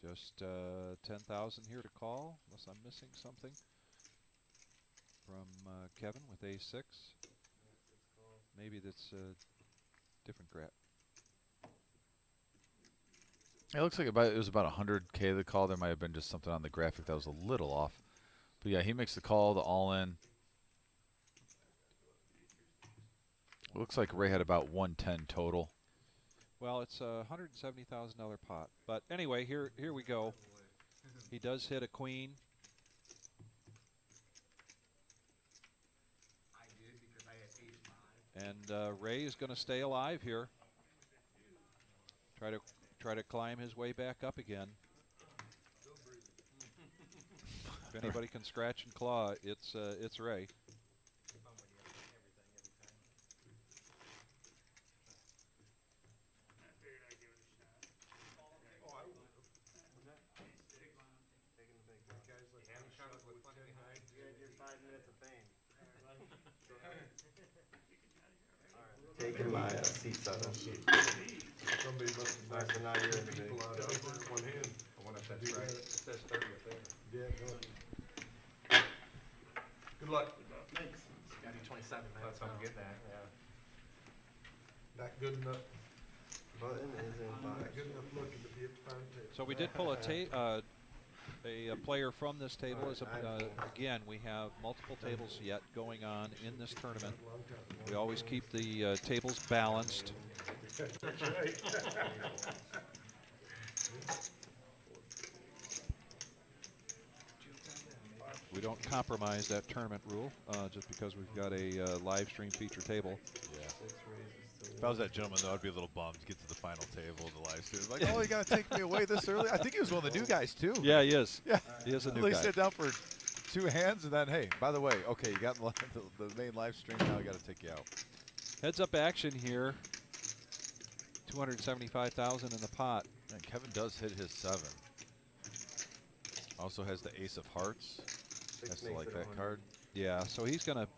Just 10,000 here to call, unless I'm missing something. From Kevin with A6. Maybe that's a different graph. It looks like it was about 100K the call. There might have been just something on the graphic that was a little off. But yeah, he makes the call, the all-in. Looks like Ray had about 110 total. Well, it's a $170,000 pot. But anyway, here we go. He does hit a queen. And Ray is going to stay alive here. Try to climb his way back up again. If anybody can scratch and claw, it's Ray. Fun when you have everything every time. I figured I'd give it a shot. Oh, I would have. What's that? Taking the big one. Guys like You haven't shot it with plenty behind. You had your 5 minutes of fame. Taking my seat 7. Somebody must have Alright, so now you're in the big. people out of one hand. I wonder if that's right. It says 30th there. Yeah, no. Good luck. Thanks. Scotty 27. That's what I'm getting at, yeah. Not good enough. Button is in Not 5. good enough looking to be at the final table. So we did pull a player from this table. Again, we have multiple tables yet going on in this tournament. Long time. We always keep the tables balanced. That's right. We don't compromise that tournament rule just because we've got a live stream feature table. Yeah. 6 raises to If I was that gentleman, though, I'd be a little bummed to get to the final table, the live stream. Like, oh, you got to take me away this early? I think he was one of the new guys, too. Yeah, he is. Yeah. He is a new They guy. sit down for 2 hands, and then, hey, by the way, okay, you got the main live stream. Now I got to take you out. Heads up action here. 275,000 in the pot. And Kevin does hit his 7. Also has the ace of hearts. 6 Has to makes like it that 100. card. Yeah, so he's gonna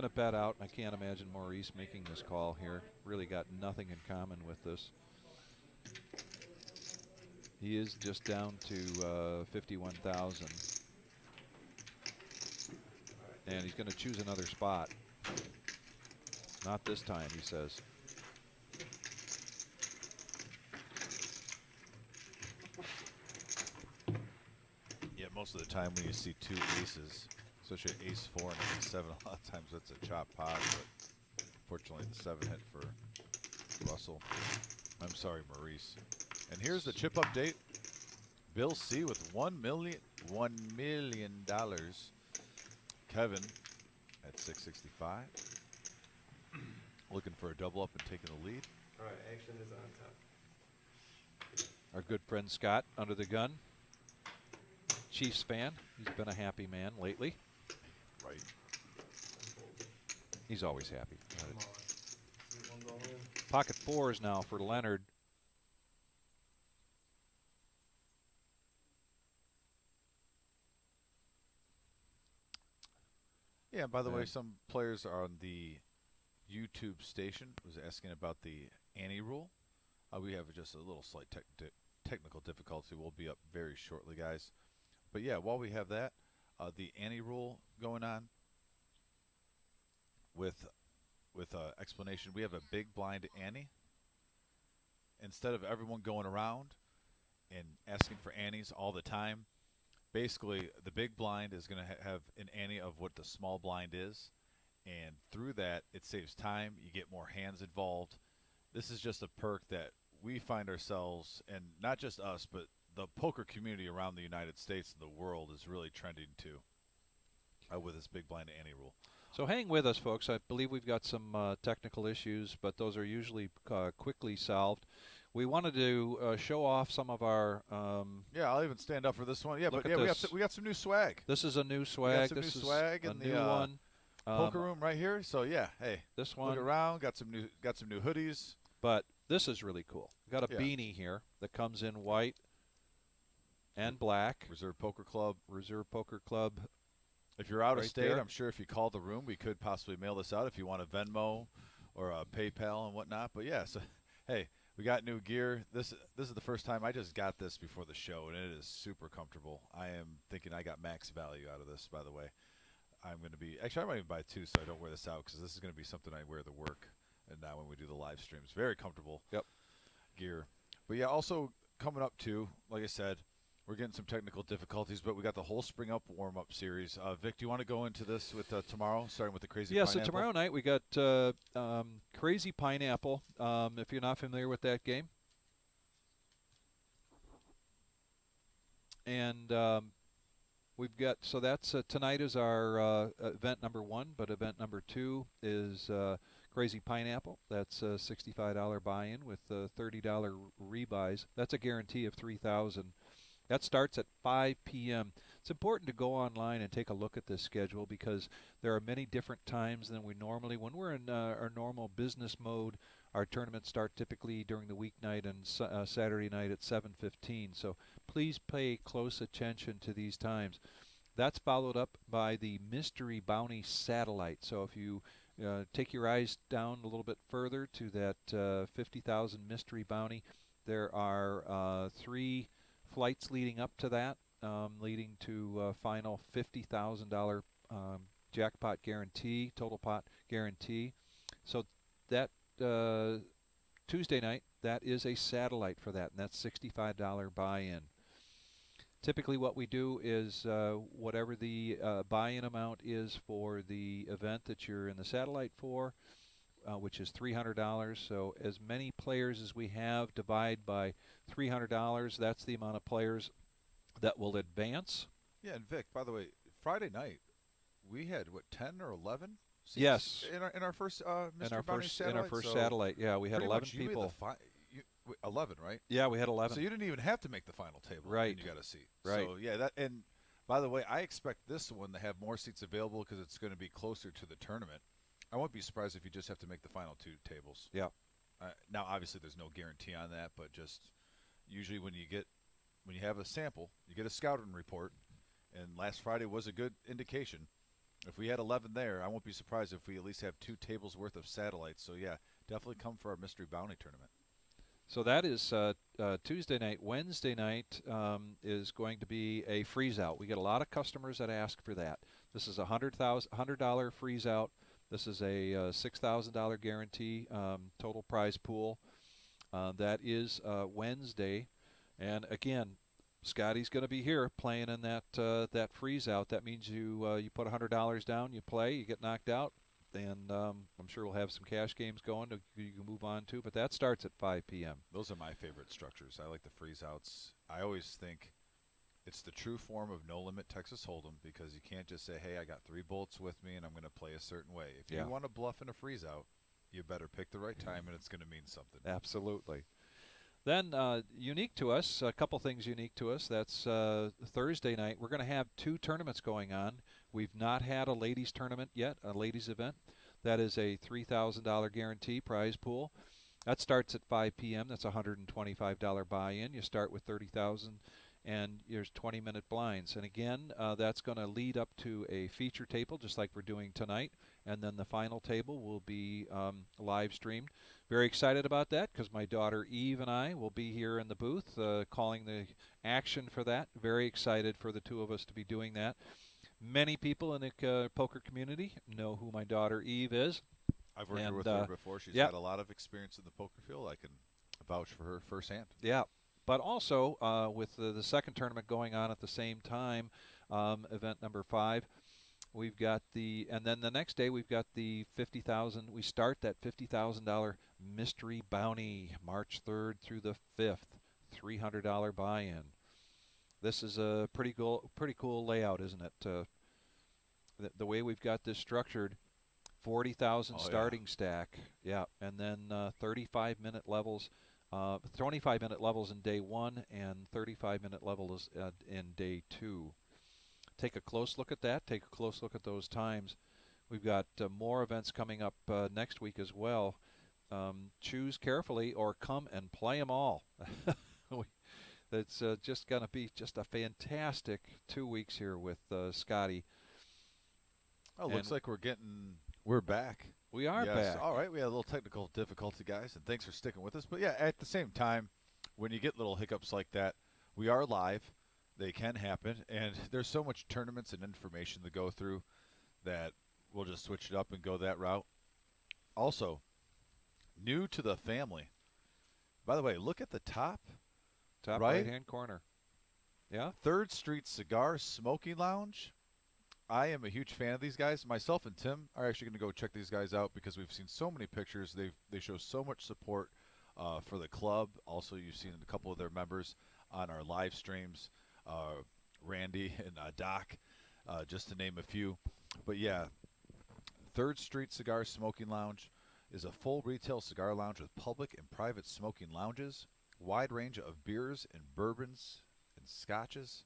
bet out. I can't imagine Maurice making this call here. Really got nothing in common with this. He is just down to 51,000, and he's going to choose another spot. Not this time, he says. Yeah, most of the time when you see 2 aces, especially ace 4 and ace 7, a lot of times that's a chop pot. But fortunately, the 7 hit for Russell. I'm sorry, Maurice. And here's the chip update. Bill C with $1 million. Kevin at 665. Looking for a double up and taking the lead. Alright, action is on top. Our good friend Scott under the gun. Chiefs fan. He's been a happy man lately. Right. He's always happy. See one go in. Pocket 4s now for Leonard. Yeah, by the way, And- some players are on the YouTube station was asking about the ante rule. We have just a little slight technical difficulty. We'll be up very shortly, guys. But yeah, while we have that, the ante rule going on with explanation, we have a big blind ante. Instead of everyone going around and asking for antes all the time, basically the big blind is going to have an ante of what the small blind is, and through that it saves time. You get more hands involved. This is just a perk that we find ourselves, and not just us, but the poker community around the United States and the world is really trending to with this big blind ante rule. So hang with us, folks. I believe we've got some technical issues, but those are usually quickly solved. We wanted to show off some of our. Yeah, I'll even stand up for this one. Yeah, Look but at yeah, this. we got some new swag. This is a new swag. some This new is swag a in new the, one. Poker room right here. So yeah, hey, This look one. around. Got some new hoodies. But this is really cool. Got a Yeah. beanie here that comes in white and black. Reserve Poker Club. Reserve Poker Club. If you're out of Right state, there. I'm sure if you call the room, we could possibly mail this out if you want a Venmo or a PayPal and whatnot. But yeah, so hey, we got new gear. This is the first time I just got this before the show, and it is super comfortable. I am thinking I got max value out of this. By the way, I'm going to be actually I might even buy 2 so I don't wear this out because this is going to be something I wear to work. And now when we do the live streams, very comfortable. Yep. Gear. But yeah, also coming up too, like I said, we're getting some technical difficulties, but we got the whole Spring Up warm-up series. Vic, do you want to go into this with tomorrow, starting with the Crazy Yeah, Pineapple? so tomorrow night we got Crazy Pineapple, if you're not familiar with that game. And we've got, so that's tonight is our event number 1, but event number 2 is Crazy Pineapple. That's a $65 buy-in with $30 rebuys. That's a guarantee of $3,000. That starts at 5 p.m. It's important to go online and take a look at this schedule because there are many different times than we normally. When we're in our normal business mode, our tournaments start typically during the weeknight and Saturday night at 7:15. So please pay close attention to these times. That's followed up by the Mystery Bounty Satellite. So if you take your eyes down a little bit further to that 50,000 Mystery Bounty, there are 3 flights leading up to that, leading to final $50,000 jackpot guarantee, total pot guarantee. So that Tuesday night, that is a satellite for that, and that's $65 buy-in. Typically what we do is whatever the buy-in amount is for the event that you're in the satellite for, which is $300. So as many players as we have, divide by $300. That's the amount of players that will advance. Yeah, and Vic, by the way, Friday night we had what 10 or 11 seats Yes. in our first Mr. Bounty satellite. In our first satellite, yeah, we had pretty 11 much you made people. 11, right? Yeah, we had 11. So you didn't even have to make the final table. Right. And you got a seat. Right. So yeah, that, and by the way, I expect this one to have more seats available because it's going to be closer to the tournament. I won't be surprised if you just have to make the final 2 tables. Yeah. Now, obviously, there's no guarantee on that, but just usually when you have a sample, you get a scouting report, and last Friday was a good indication. If we had 11 there, I won't be surprised if we at least have 2 tables worth of satellites. So yeah, definitely come for our Mystery Bounty tournament. So that is Tuesday night. Wednesday night is going to be a freeze out. We get a lot of customers that ask for that. This is a $100 freeze out. This is a $6,000 guarantee total prize pool. That is Wednesday, and again, Scotty's going to be here playing in that freeze out. That means you put $100 down, you play, you get knocked out, and I'm sure we'll have some cash games going that you can move on to. But that starts at 5 p.m. Those are my favorite structures. I like the freeze outs. I always think it's the true form of no limit Texas Hold'em because you can't just say, hey, I got 3 bullets with me and I'm going to play a certain way. If you want to bluff in a freeze out, you better pick the right time and it's going to mean something. Absolutely. Then unique to us, a couple things unique to us. That's Thursday night. We're going to have 2 tournaments going on. We've not had a ladies tournament yet, a ladies event. That is a $3,000 guarantee prize pool. That starts at 5 p.m. That's a $125 buy-in. You start with $30,000 and there's 20-minute blinds. And again, that's going to lead up to a feature table just like we're doing tonight. And then the final table will be live streamed. Very excited about that because my daughter Eve and I will be here in the booth calling the action for that. Very excited for the 2 of us to be doing that. Many people in the poker community know who my daughter Eve is. I've worked with her before. She's had a lot of experience in the poker field. I can vouch for her firsthand. Yeah. But also with the second tournament going on at the same time, event number 5, we've got and then the next day we've got the $50,000. We start that $50,000 Mystery Bounty March 3rd through the 5th, $300 buy-in. This is a pretty cool layout, isn't it? The way we've got this structured, 40,000 starting stack, yeah, and then 35-minute levels. 25-minute levels in day 1 and 35-minute levels in day 2. Take a close look at that. Take a close look at those times. We've got more events coming up next week as well. Choose carefully or come and play them all. It's just going to be just a fantastic 2 weeks here with Scotty. Oh, looks like we're back. We are back. All right, we had a little technical difficulty, guys, and thanks for sticking with us. But yeah, at the same time, when you get little hiccups like that, we are live. They can happen, and there's so much tournaments and information to go through that we'll just switch it up and go that route. Also, new to the family. By the way, look at the top right-hand corner. Yeah. 3rd Street Cigar Smoking Lounge. I am a huge fan of these guys. Myself and Tim are actually going to go check these guys out because we've seen so many pictures. They show so much support for the club. Also, you've seen a couple of their members on our live streams, Randy and Doc, just to name a few. But yeah, 3rd Street Cigar Smoking Lounge is a full retail cigar lounge with public and private smoking lounges, wide range of beers and bourbons and scotches,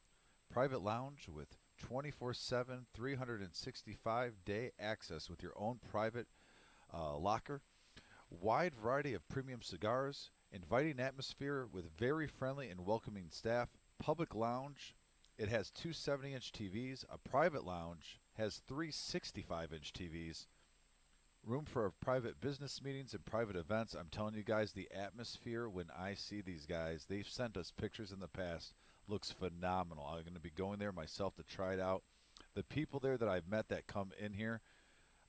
private lounge with 24/7, 365-day access with your own private locker. Wide variety of premium cigars, inviting atmosphere with very friendly and welcoming staff. Public lounge, it has two 70-inch TVs. A private lounge has three 65-inch TVs. Room for private business meetings and private events. I'm telling you guys, the atmosphere when I see these guys, they've sent us pictures in the past, looks phenomenal. I'm going to be going there myself to try it out. The people there that I've met that come in here,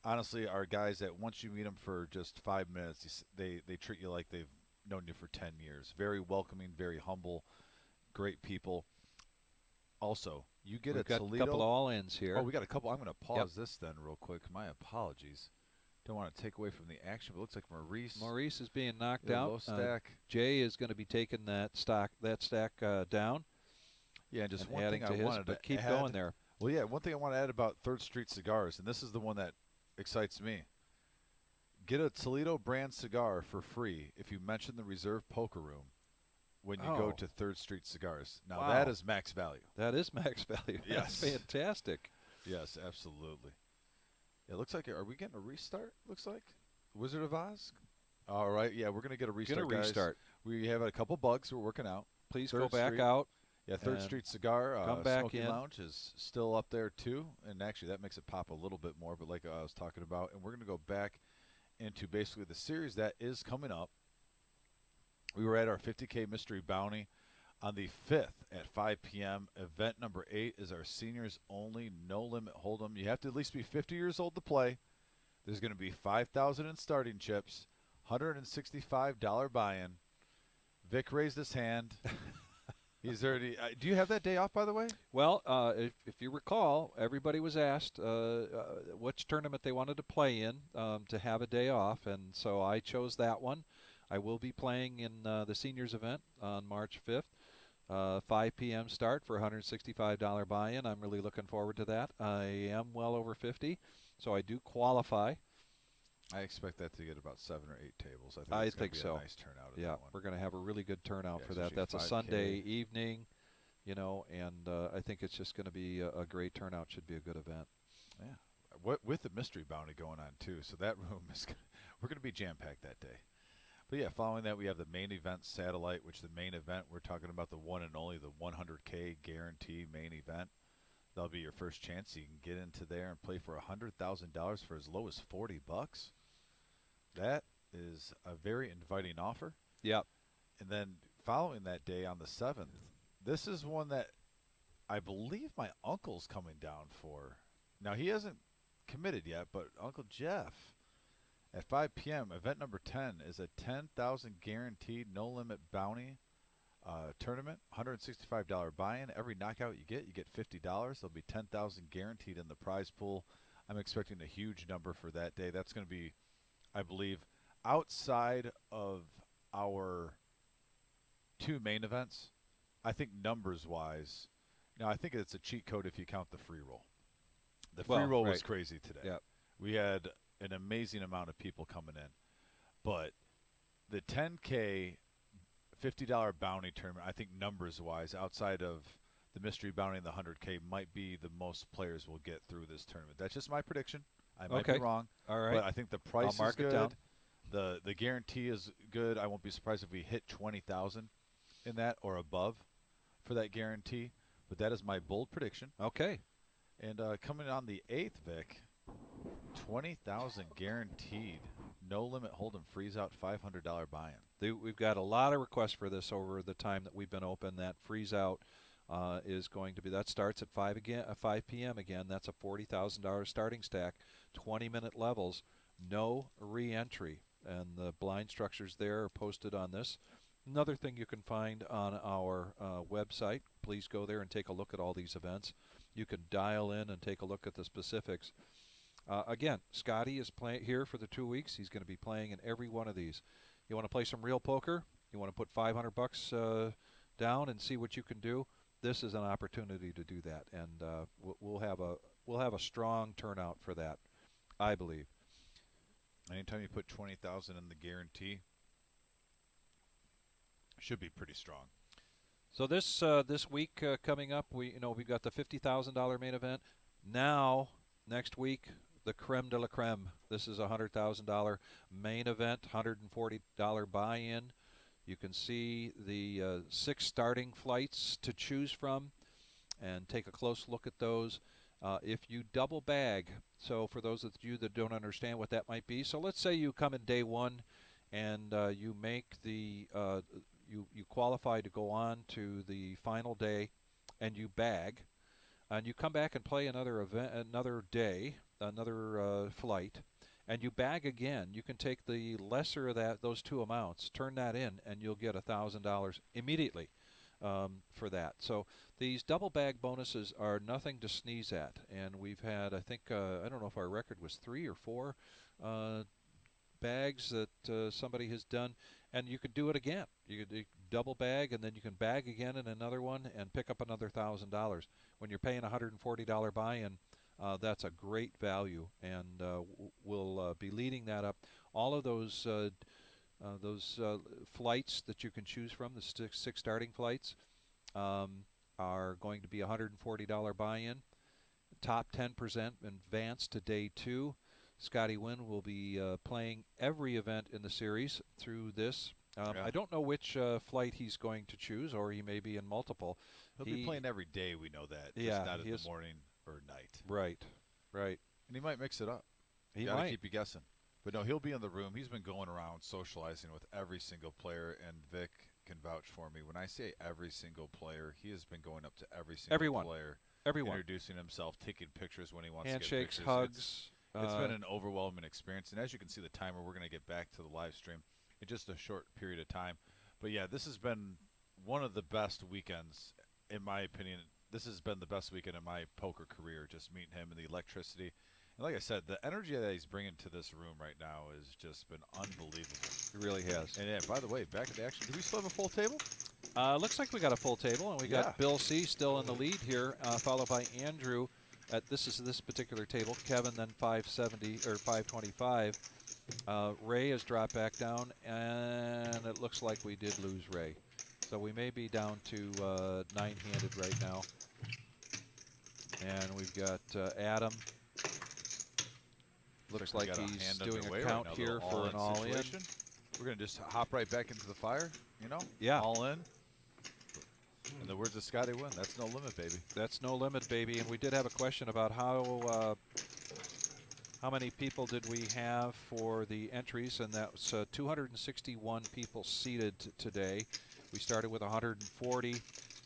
honestly, are guys that once you meet them for just 5 minutes, they treat you like they've known you for 10 years. Very welcoming, very humble, great people. Also, you get We've a got Toledo. a couple all-ins here. Oh, we got a couple. I'm going to pause this then real quick. My apologies. Don't want to take away from the action, but it looks like Maurice is being knocked low out. stack. Jay is going to be taking that stack down. Yeah, and just and one adding thing to I his, wanted but to keep add, going there. Well, yeah, one thing I want to add about 3rd Street Cigars, and this is the one that excites me. Get a Toledo brand cigar for free if you mention the Reserve Poker Room when you go Oh. to 3rd Street Cigars. Now, Wow. that is max value. That is max value. Yes. That's fantastic. Yes, absolutely. It looks like, are we getting a restart, looks like? Wizard of Oz? All right, yeah, we're going to get a restart, Gonna restart. guys. We have a couple bugs we're working out. Please 3rd go back Street. out. Yeah, 3rd and Street Cigar come back Smoking in. Lounge is still up there too, and actually that makes it pop a little bit more, but like I was talking about, and we're going to go back into basically the series that is coming up. We were at our 50K Mystery Bounty on the 5th at 5 p.m. Event number 8 is our seniors only, no limit hold'em. You have to at least be 50 years old to play. There's going to be $5,000 in starting chips, $165 buy-in. Vic raised his hand. He's already. Do you have that day off, by the way? Well, if you recall, everybody was asked which tournament they wanted to play in to have a day off, and so I chose that one. I will be playing in the seniors event on March 5th, 5 p.m. start for $165 buy-in. I'm really looking forward to that. I am well over 50, so I do qualify. I expect that to get about 7 or 8 tables. I it's gonna think be so. a nice turnout. Yeah, that one. we're going to have a really good turnout Yeah, for that. especially That's a 5K. Sunday evening, you know, and I think it's just going to be a great turnout. Should be a good event. Yeah, with the mystery bounty going on too, so that room is we're going to be jam packed that day. But yeah, following that we have the main event satellite, which the main event we're talking about the one and only the 100K guarantee main event. That'll be your first chance. You can get into there and play for $100,000 for as low as $40. That is a very inviting offer. Yep. And then following that day on the 7th, this is one that I believe my uncle's coming down for. Now, he hasn't committed yet, but Uncle Jeff at 5 p.m., event number 10 is a $10,000 guaranteed no-limit bounty tournament, $165 buy-in. Every knockout you get $50. There'll be $10,000 guaranteed in the prize pool. I'm expecting a huge number for that day. That's going to be, I believe, outside of our 2 main events. I think numbers-wise, I think it's a cheat code if you count the free roll. The free roll was crazy today. Yep. We had an amazing amount of people coming in. But the 10K $50 bounty tournament, I think numbers-wise, outside of the mystery bounty and the 100K, might be the most players will get through this tournament. That's just my prediction. I might be wrong. All right. But I think the price mark is good. it down. The guarantee is good. I won't be surprised if we hit 20,000 in that or above for that guarantee. But that is my bold prediction. Okay. And coming on the 8th, Vic, 20,000 guaranteed. No limit hold'em, freeze out $500 buy-in. We've got a lot of requests for this over the time that we've been open. That freeze out is going to be, that starts at 5 p.m. again. That's a $40,000 starting stack, 20-minute levels, no re-entry. And the blind structures there are posted on this. Another thing you can find on our website, please go there and take a look at all these events. You can dial in and take a look at the specifics. Again, Scotty is here for the 2 weeks. He's going to be playing in every one of these. You want to play some real poker? You want to put $500 down and see what you can do? This is an opportunity to do that, and we'll have a strong turnout for that, I believe. Anytime you put 20,000 in the guarantee, should be pretty strong. So this week coming up, we've got the $50,000 main event. Now next week, the creme de la creme. This is a $100,000 main event, $140 buy-in. You can see the 6 starting flights to choose from, and take a close look at those. If you double bag, so for those of you that don't understand what that might be, so let's say you come in day 1 and you make the you qualify to go on to the final day, and you bag, and you come back and play another event, another day, another flight, and you bag again. You can take the lesser of those 2 amounts, turn that in, and you'll get $1,000 immediately for that. So these double bag bonuses are nothing to sneeze at, and we've had, I think, I don't know if our record was 3 or 4 bags that somebody has done, and you could do it again. You could double bag, and then you can bag again in another one and pick up another $1,000. When you're paying $140 buy-in, that's a great value, and we'll be leading that up. All of those flights that you can choose from, the 6 starting flights, are going to be $140 buy-in. Top 10% advance to day 2. Scotty Nguyen will be playing every event in the series through this. I don't know which flight he's going to choose, or he may be in multiple. He'll be playing every day, we know that. Yeah, just not in the morning or night. Right. And he might mix it up. He Gotta might. keep you guessing. But no, he'll be in the room. He's been going around socializing with every single player, and Vic can vouch for me. When I say every single player, he has been going up to every single player. Everyone. Introducing himself, taking pictures when he wants Handshakes, to get pictures. hugs. It's been an overwhelming experience. And as you can see the timer, we're going to get back to the live stream in just a short period of time. But yeah, this has been one of the best weekends, in my opinion. This has been the best weekend in my poker career, just meeting him and the electricity. And like I said, the energy that he's bringing to this room right now has just been unbelievable. It really has. And yeah, by the way, back at the action, do we still have a full table? Looks like we got a full table, and we got Bill C. still in the lead here, followed by Andrew at this particular table. Kevin then 570 or 525. Ray has dropped back down, and it looks like we did lose Ray. So we may be down to 9-handed right now. And we've got Adam. Looks like he's doing a count right now, here for an all-in. We're going to just hop right back into the fire, you know? Yeah. All in. In the words of Scotty Nguyen, that's no limit, baby. That's no limit, baby. And we did have a question about how many people did we have for the entries, and that was 261 people seated today. We started with 140,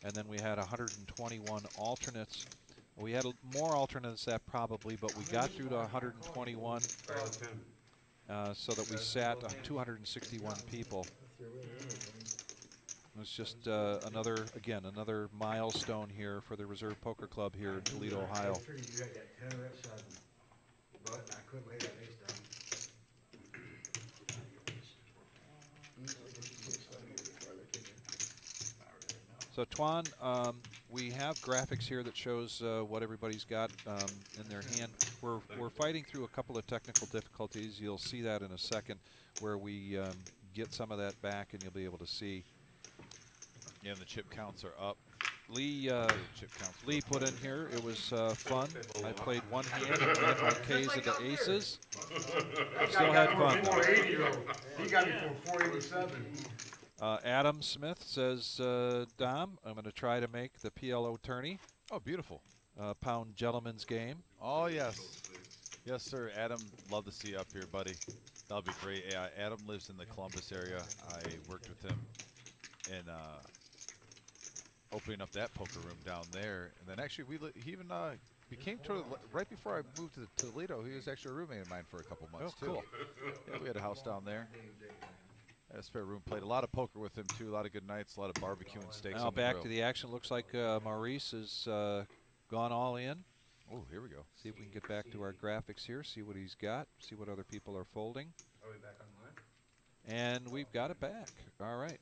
and then we had 121 alternates. We had more alternates than that probably, but we got through to 121 so that we sat 261 people. It's just another milestone here for the Reserve Poker Club here in Toledo, Ohio. I figured you had that 10 reps on, but I couldn't lay that face down. So Tuan, we have graphics here that shows what everybody's got in their hand. We're fighting through a couple of technical difficulties. You'll see that in a second, where we get some of that back, and you'll be able to see. Yeah, and the chip counts are up. Lee put in here. It was fun. I played one hand and ran my K's into aces. Still had fun. 480 though. He got me for 487. Adam Smith says, Dom, I'm going to try to make the PLO tourney. Oh, beautiful. Pound gentleman's game. Oh, yes. Yes, sir. Adam, love to see you up here, buddy. That'll be great. Yeah, Adam lives in the Columbus area. I worked with him in opening up that poker room down there. And then actually, he even became right before I moved to Toledo. He was actually a roommate of mine for a couple months, too. Cool. Yeah, we had a house down there. Had a spare room. Played a lot of poker with him, too. A lot of good nights, a lot of barbecue and steaks. Now back to the action. Looks like Maurice has gone all in. Oh, here we go. See if we can get back to our graphics here, see what he's got, see what other people are folding. Are we back online? And we've got it back. All right.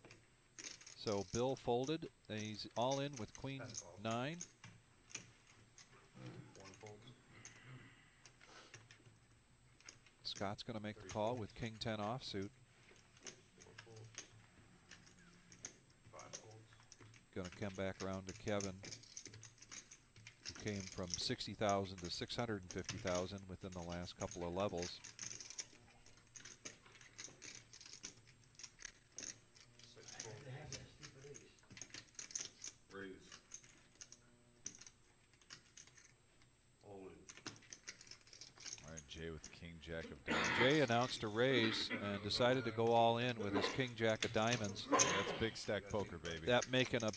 So Bill folded, and he's all in with Queen 9. One folds. Scott's going to make the call with King 10 offsuit. 4 folds. 5 folds. going to come back around to Kevin, who came from 60,000 to 650,000 within the last couple of levels. 6-4. Raise. All in. All right, Jay with King Jack of Diamonds. Jay announced a raise and decided to go all in with his King Jack of Diamonds. That's big stack poker, baby. That making a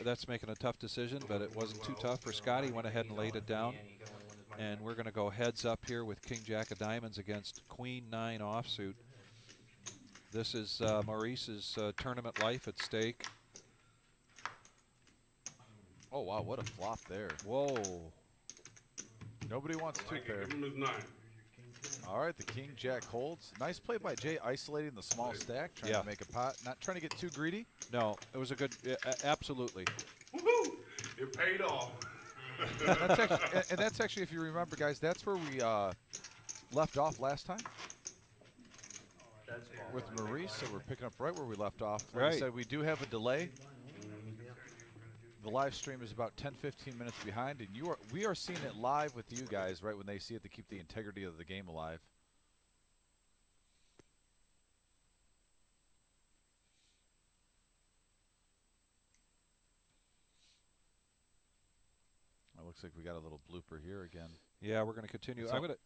that's making a tough decision, but it wasn't too tough for Scotty. Went ahead and laid it down. And we're going to go heads up here with King Jack of Diamonds against Queen 9 offsuit. This is Maurice's tournament life at stake. Oh, wow, what a flop there. Whoa. Nobody wants two pair. Give him his 9. All right, the King Jack holds. Nice play by Jay, isolating the small stack, trying Yeah. to make a pot, not trying to get too greedy. No, it was a good, absolutely. Woohoo! It paid off. And that's actually, if you remember, guys, that's where we left off last time with Maurice. So we're picking up right where we left off. Like I Right. said, we do have a delay. The live stream is about 10-15 minutes behind, and we are seeing it live with you guys right when they see it to keep the integrity of the game alive. It looks like we got a little blooper here again. Yeah, we're going to continue. So- I'm going to.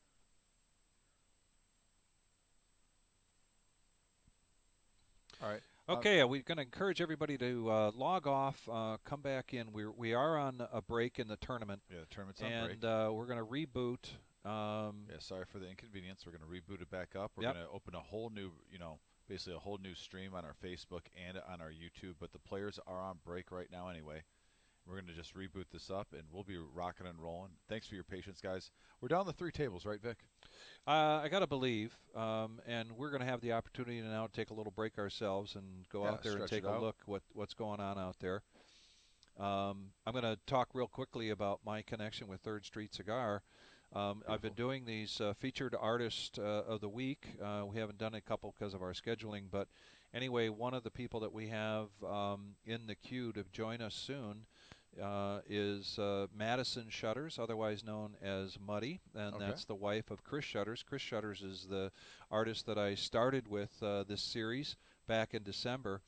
All right. Okay, we're going to encourage everybody to log off, come back in. We are on a break in the tournament, Yeah, the tournament's on and break. we're going to reboot. Yeah, sorry for the inconvenience. We're going to reboot it back up. We're Yep. going to open a whole new, basically a whole new stream on our Facebook and on our YouTube. But the players are on break right now anyway. We're going to just reboot this up, and we'll be rocking and rolling. Thanks for your patience, guys. We're down the 3 tables, right, Vic? I got to believe, and we're going to have the opportunity to now take a little break ourselves and go Yeah, out there and stretch take it a out. look what's going on out there. I'm going to talk real quickly about my connection with Third Street Cigar. I've been doing these featured artist of the week. We haven't done a couple because of our scheduling, but anyway, one of the people that we have in the queue to join us soon is Madison Shutters, otherwise known as Muddy, and Okay. that's the wife of Chris Shutters. Chris Shutters is the artist that I started with this series back in December.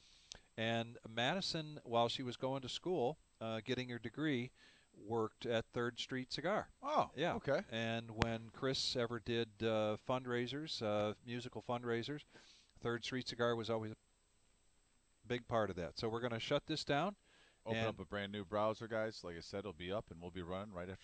And Madison, while she was going to school, getting her degree, worked at Third Street Cigar. Oh, Yeah. okay. And when Chris ever did fundraisers, musical fundraisers, Third Street Cigar was always a big part of that. So we're going to shut this down. Open And- up a brand new browser, guys. Like I said, it'll be up, and we'll be running right after